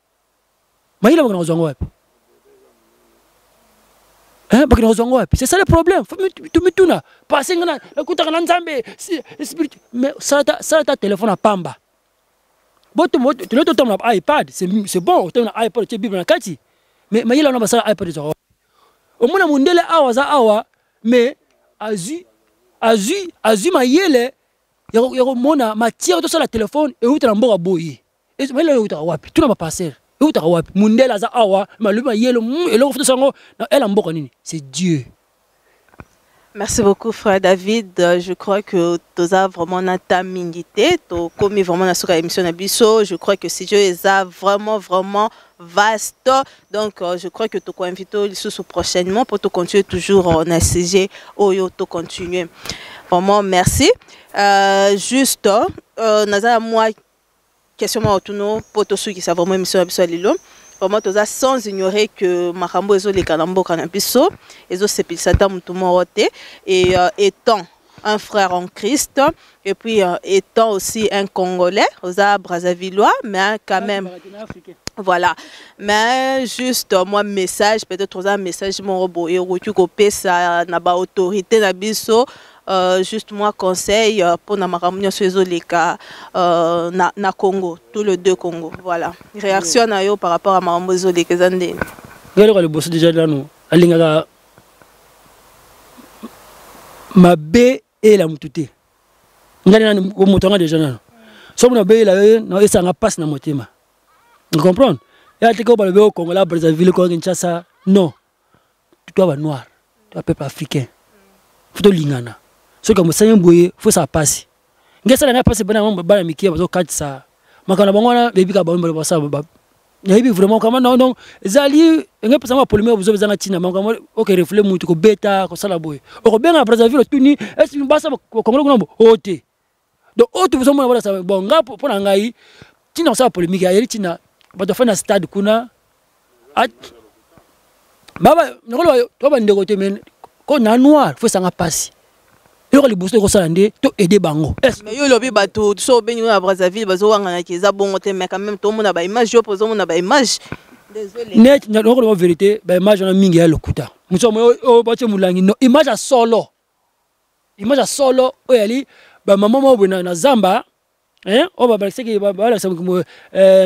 mayele bango na zongo wapi. C'est ça le problème. Tu me tournes. Passer ngana, écoute ngana Nzambe, mais ça ta téléphone à pamba. Bon tu le ton iPad, c'est bon, tu as iPad, tu bible na kati. Mais il a na ça iPad zo. Au moins mundele awa mais azu mayele yako mona matière to sur la téléphone et où tu mboka boyi. Et mais là où tu wapi, tu na pas passer. C'est Dieu. Merci beaucoup frère David. Je crois que tu as vraiment ta mingité, tu as commis vraiment sur l'émission Nabiso. Je crois que si Dieu est vraiment vaste. Donc je crois que tu as invité les prochainement pour te continuer toujours en ACG ou te continuer. Vraiment merci. Juste naza moi question autono pour tous ceux qui savent vraiment émission Nabiso Lilo. Vraiment sans ignorer que makambo ezo le kanambo kanabiso ezo sepilsata mutumo wote et étant un frère en Christ et puis étant aussi un Congolais oza Brazzavillois mais quand même voilà mais juste moi message peut-être un message mon robot et rotu kopé ça na ba autorité na biso juste moi conseil pour na makambo sur les cas na Congo tous les deux Congo voilà réaction na yo par rapport à makambo zo les kezande ngelo le boss déjà là nous alinga mabe et la mutute ngani na motonga déjà là so mo be la na esa nga passe na motema vous comprenez et à ko ba le Congo la Brazzaville ko Kinshasa non tu dois être noir tu es peuple africain faut te lingana so comme ça yemboye faut ça passe ngesa na passe bana bana mikia bazo katisa makana bangwana bebika bambo ba sa ba yebi vraiment comment non zali nga pesa ma polémique vous avez tina mangamo OK reflet mutu ko beta ko sala boy ko benga Brazzaville tuni est-ce que basa ko ngolo ngombo ote donc ote vous mona bala bon nga pour na ngai tina sa polémique ya tina ba do fa na stade kuna at baba ngolo to ba ndeko te men ko na noir faut ça nga passe yo le booster ko sala ndé to aider bango mais yo lobi bato so bengi na Brazzaville bazo wanga na kiza bongo te mais quand même to mona ba image yo pozo mona ba image désolé net na ko la vérité ba image na mingi ya lokuta muso mo o ba che mulangi no image a solo o yali ba mama mo bwana na zamba o ba seki ba la sabu mo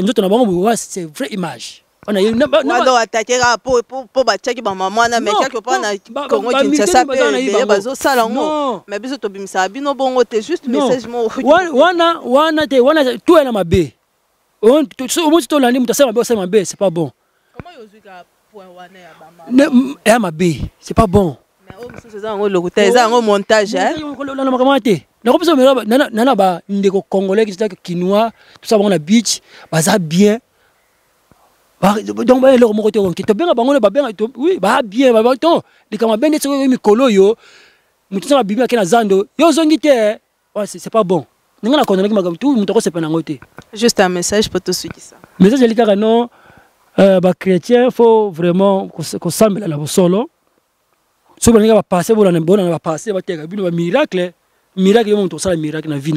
njoto na bango c'est vraie image on a une alors attaquer pour bataki ba maman na mais quelque part na Congo Kinshasa pe bazo sala ngo mais biso to bimisa bino bongo te juste message mo wana tout est na mabe on so mo to landi mutasema ba sema mabe c'est pas bon comment yozuka point wana ya ba maman ya mabe c'est pas bon mais o biso c'est ngo lokuta eza ngo montage na makamwa te na ko biso nana ba ndeko congolais qui c'est quinoa tout ça on a beach baza bien donc ba leur moko te on te benga bango ba benga oui ba bien ba to les kama bende so mikolo yo mutu na bibi akena zando yo zongi te c'est pas bon ninga na kondana ki magam tout mutu ko sepa nango te juste un message pour tous ceux qui ça message elikaka non Bah chrétien faut vraiment qu'on s'amène la solo. Si on va passer, on va passer, on va faire un miracle. Miracle, on va faire un miracle dans la vie.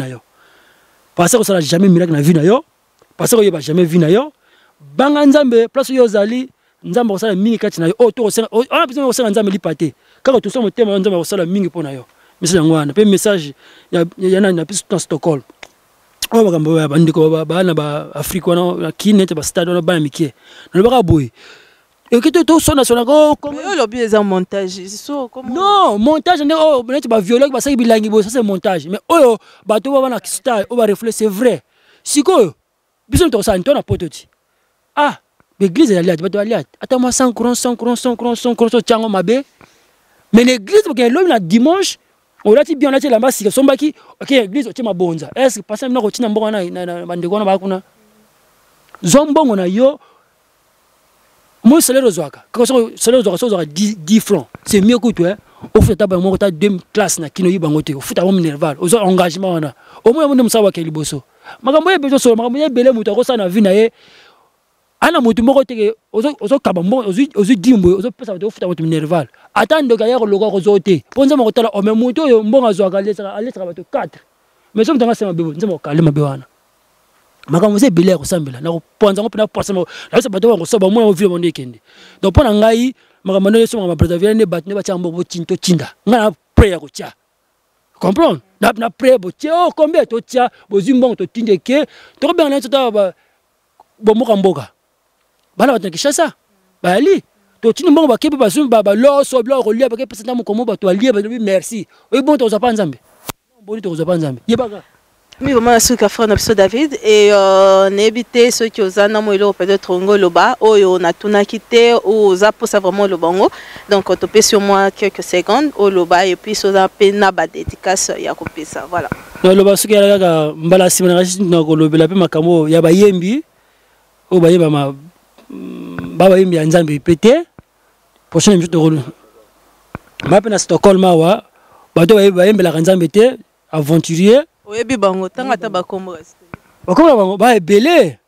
Parce qu'on ne jamais miracle dans la vie. Parce qu'on n'a jamais vu. Banga Nzambe, place où Yozali, Nzambe osala mingi kati na yo. Oh, to osala, on a besoin osala Nzambe lipate. Quand tu sors mon thème, Nzambe osala mingi pour na yo. Message ngwana, pe message ya na plus dans Stockholm. On va cambo ba ndiko ba na ba Afrique wana kinete ba stade wana ba mikie. Na ba boy. Et que tu sona sona ko comme le but est un montage. Non, montage ne oh, tu ba violer ba sa bilangi bo, ça c'est montage. Mais oh, ba to ba na style, on va refléter, c'est vrai. Siko, biso to sa ntona pototi. Ah, l'église est allée, tu vas aller. Attends-moi 100 courants, tiens, mabe. Mais l'église, parce que l'homme, la dimanche, on a dit bien, on a dit la masse, il y a son baki, ok, l'église, tu m'as bonza. Est-ce que passer maintenant, tu n'as pas de bandegona bakuna? Zombon, on a yo. Moi, c'est le rozoaka. Quand c'est le rozoaka, 10 francs. C'est mieux que toi. Au fait, tu as 2 classes qui n'ont pas de au fait, tu as un nerval. Au engagement, au moins, on ne sait pas quel bosso. Ma gamboye besoin sur ma gamboye belé mouton, na vie nae. Ana mutu moko teke ozo kabambo ozo dimbo ozo pesa bato futa mutu nerval atande ka yako loko ozo te ponza moko tala o me mutu yo mbonga zo akalesa bato 4 mais somme tanga sema bebo nzema okale mabe wana makambo se belé ko sambela na ko ponza ngopena posa mo na se bato ko soba mo vile monde kende donc pona ngai makambo no so ma brother vient ne bat ne ba chambo bo tinto tinda ngana prayer ko tia comprendre na prayer bo tia o combien to tia bo zimbongo to tinde ke to ko bana to ba bo mokamboka bana bataki chasa bali to tini mbongo bakepe basumi baba loso blo relia bakepe pesenta mokomo bato alie ba merci oui bon to zapa nzambe bon to zapa nzambe yebaka mi vraiment suka frère na biso David et n'ébiter ceux qui osana moilo peut-être ngoloba oyo na tunaki te ou za posa vraiment le bango donc on te peut sur moi quelques secondes au loba et puis soza pena ba dédicace ya kopesa voilà no loba suka ya mbala simana kasi na kolobela pe makambo ya bayembi o bayeba ma baba yimbi ya Nzambe pété prochaine minute de ma pena Stockholm wa bato ba yimbi la Nzambe té aventurier oyebi bango tanga ta bakombo bakombo bango ba belé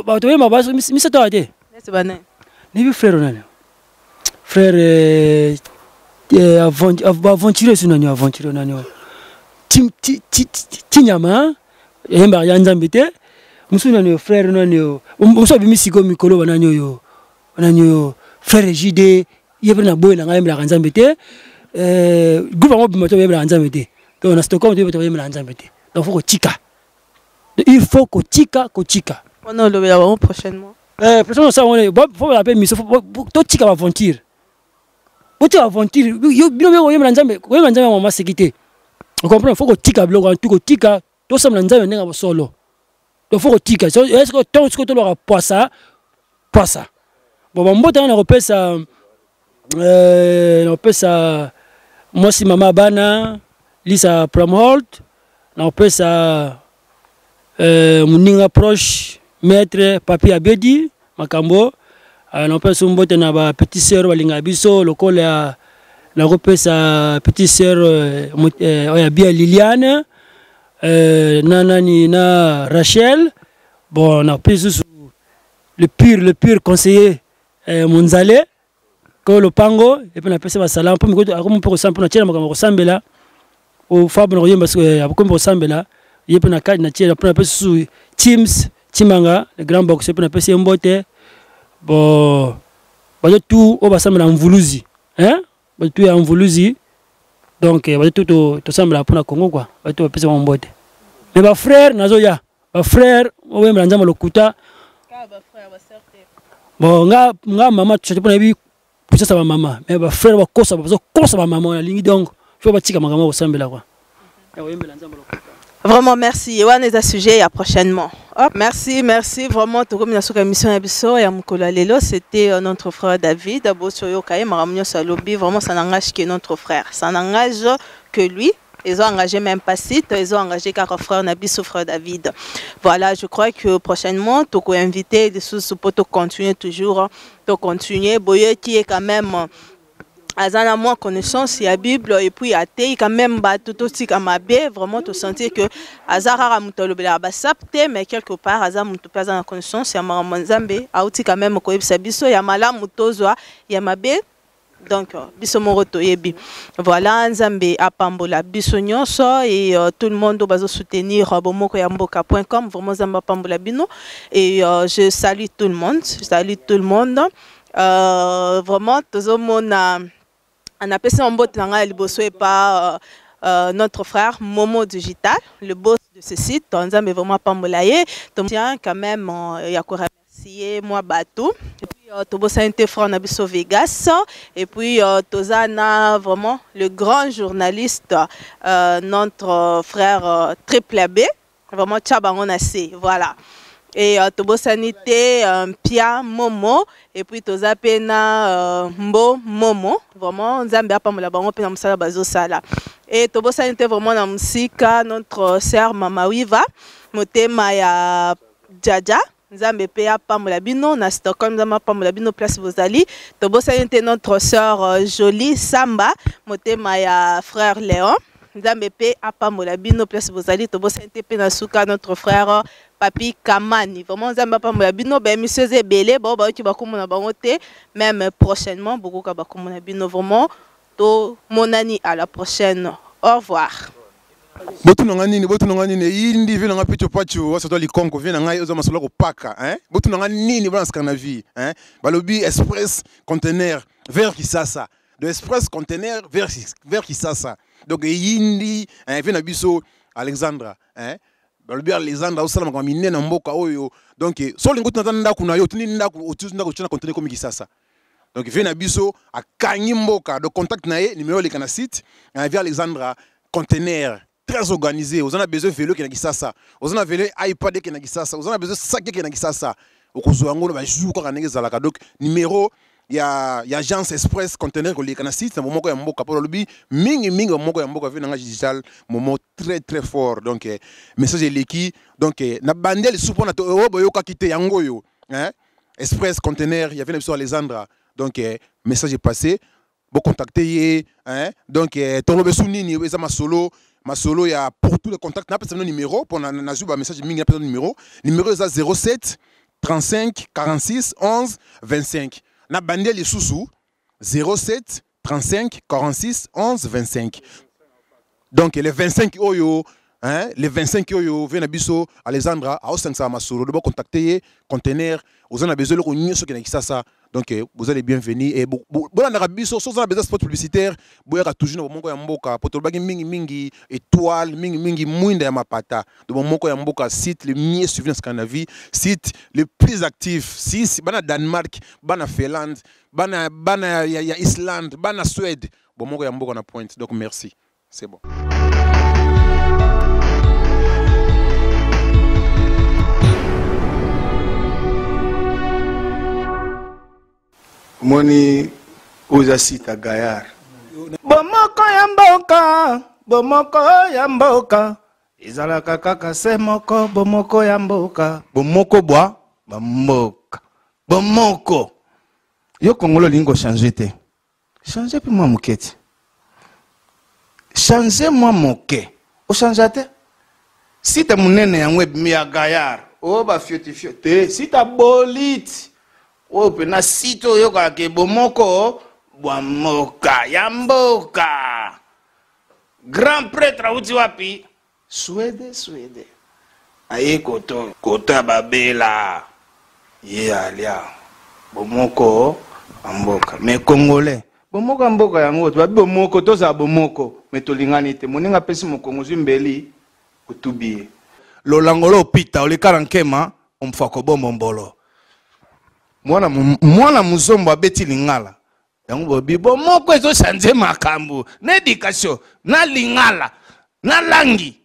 bato yimba ba mi seto ate c'est banane ni bi frère nani frère aventurier sunani aventurier nani tinyama yimba ya Nzambe té musuna ni frère nani yo muso bimisiko mikolo banani yo frère JD yebena boy na ngayemla Nzambe te groupe ngo bimoto yebela Nzambe te to na Stockholm to yebela Nzambe te donc il faut que tika on a le verra prochainement prochainement ça on est faut appeler mission to tika aventure oto aventure yo bino yebela Nzambe mama sécurité on comprend faut que tika bloc en tout que tika to sam Nzambe nenga solo. Il faut que tika. Est-ce que tant que tu l'auras pas ça? Bon, on repère ça. On repère ça. Moi, si maman Bana, Lisa Pramhold, on repère ça. Mon proche, maître Papi Abedi, Makambo. On repère son botte na ba petite sœur Walinga Biso, le col on repère sa petite sœur Oyabia Liliane. Na Rachel, bon, on a pris le pur conseiller Monzale, que le Pango, et puis on a pris ça salam, pour me pour ça, pour nous comme Sambela, au Fab Noyem, parce que comme Sambela, il y a une carte naturelle, pour nous sous Teams, Timanga, le grand boxeur, pour nous passer un botte, bon, tout au Bassam en Voulouzi, hein, tout en Voulouzi. Donc, tout semble pour le Congo, quoi. Tout va mon botte. Mais ma frère, Nazoya, ma frère, on va me rendre le kuta. Bon, maman, tu sais pas, pour ça, ma maman. Mais ma frère, va cause ma maman, la ligne donc, il faut bâtir ma maman au semble là, quoi. Vraiment, merci. Et on est à sujet, à prochainement. Hop. Merci, vraiment. Tout comme la mission Abisso et Amukola Lelo, c'était notre frère David. D'abord, sur Yokaye, Maramio Salobi, vraiment, ça n'engage que notre frère. Ça n'engage que lui. Ils ont engagé même pas site, ils ont engagé car frère Nabisso, frère David. Voilà, je crois que prochainement, tu peux inviter des sous pour te continuer toujours, te continuer. Boye qui est quand même azana moins connaissance ya Bible et puis até quand même ba tout tika mabe vraiment te sentir que azara mutolo bela ba sapte mais quelque part aza mutu pas en connaissance ya Nzambe auti quand même ko yebisa biso ya malamu tozwa ya mabe. Donc biso moroto yebi voilà Nzambe apambola biso nyonso et tout le monde bazo soutenir bomoko ya mboka.com vraiment Nzambe apambola bino et je salue tout le monde, vraiment tozo mona on a passé un beau temps à liboso et par notre frère Momo Digital, le boss de ce site. On a vraiment pas molaye. Tiens quand même il y a quoi remercier moi Batou. Et puis Tobo Sainte frère Nabiso Vegas et puis Tozana vraiment le grand journaliste notre frère Triple B. Vraiment Tchabangon assez. Voilà. Et Tobo Sanité, Pia Momo, et puis Toza Pena Mbo Momo, vraiment, Nzambe Apambola Bango Pena Msala Bazo Sala. Et Tobo Sanité, vraiment, na musika, notre sœur Mama Wiva, Motema ya Djaja, Nzambe Pea Apambola Bino, na Stockholm, Nzambe Apambola Bino, place Bozali. Tobo Sanité, notre sœur Jolie Samba, Motema ya frère Léon. Nzambe pe apambola bino place Bozali Tobo Santé pe na suka notre frère Papi Kamani vraiment Nzambe apambola bino ben monsieur Zebele bon ba ki ba komona bango te même prochainement beaucoup ka ba komona bino vraiment to monani à la prochaine au revoir. Botu nanga nini yindi vina nga picho pacho wasoto likonko vina nga yoza masolo ko paka hein botu nanga nini bana skana vie hein balobi express container vers Kisasa de express container vers Kisasa. Donc yindi vient biso Alexandra hein balobi Alexandra osala ma minene mboka oyo donc so lingo tanda kuna yo tuni ndako otunda ko chana contenir comme Kisasa donc vient biso akanyi mboka de contact na ye numéro le kana site via Alexandra conteneur très organisé on a besoin vélo qui na Kisasa on a vélo iPad qui na Kisasa on a besoin sac qui na Kisasa okozwa ngolo ba jour ko kanenge zalaka donc numéro il y a agence express conteneur ko le kana site na momoko ya mboka pour lobi mingi momoko ya mboka vina nga digital moment très fort donc message leki donc na bandel support na to boyoka kite yango yo hein express conteneur il y avait sur Alexandra donc message est passé bon contacter hein donc tolobe sunini eza masolo il y a pour tous les contacts na personne numéro pour na zuba message mingi na personne numéro est 07 35 46 11 25 na bandel les sous 07 35 46 11 25 donc les 25 oyo hein les 25 oyo vena biso Alexandra a 500 masolo de bon contacter conteneur vous en avez besoin le nyoso qui na Kisasa donc vous allez bienvenue et bon na biso so za besoin spot publicitaire boyaka toujours na moko ya mboka poto bagi mingi étoile mingi mwinda ya mapata de moko ya mboka site le mieux suivi dans Scandinavie site le plus actif si bana Danemark bana Finlande bana ya Islande bana Suède bon moko ya mboka na point donc merci c'est bon. Moni oza sita Gayar. Bomoko ya mboka. Izalaka kaka se moko bomoko ya mboka. Bomoko bwa ba mboka. Bomoko. Yo kongolo lingo changer te. Changer pe moi moketi. Changer moi moke. O changer te. Sita munene ya web mi ya Gayar. O ba fiote. Sita boliti. Ope na sito yoka ke bomoko bwa moka ya mboka. Grand prêtre uti wapi? Suède. Aye kota babela. Ye alia. Bomoko amboka. Me congolais. Bomoko amboka yango babi bomoko toza bomoko. Me tolingani te. Moninga pesi mokongo zimbeli kutubi. Lolangolo pita olekala nkema omfako bombo mbolo. Mwana muzombo abeti lingala yango bobi bomoko ezo chanje makambo na éducation na lingala na langi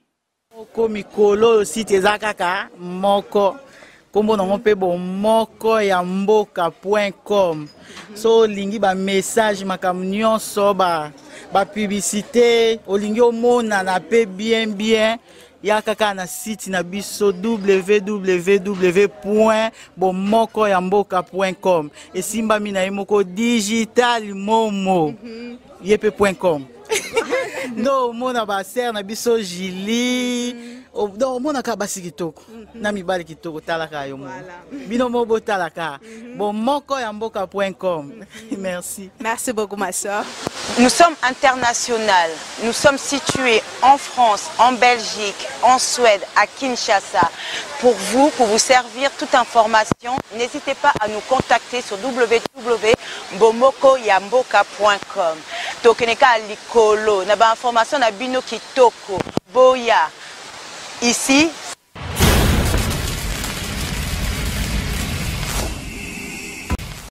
moko mikolo site eza kaka moko kombo nango mpe bomoko ya mboka.com so olingi ba message makambo nyonso ba publicité olingi omonana pe bien ya kaka na site na biso www.bomokoyamboka.com esimbami na ye moko digital momo yepe.com no mona ba ser na biso Jili do mona ka basi kitoko na mibali kitoko talaka yo mo bino mo botalaka bomokoyamboka.com. Merci. Merci beaucoup ma soeur. Nous sommes internationales. Nous sommes situés en France, en Belgique, en Suède, à Kinshasa. Pour vous servir toute information, n'hésitez pas à nous contacter sur www.bomokoyamboka.com. Tokeneka likolo, na ba information na bino kitoko, boya. Ici,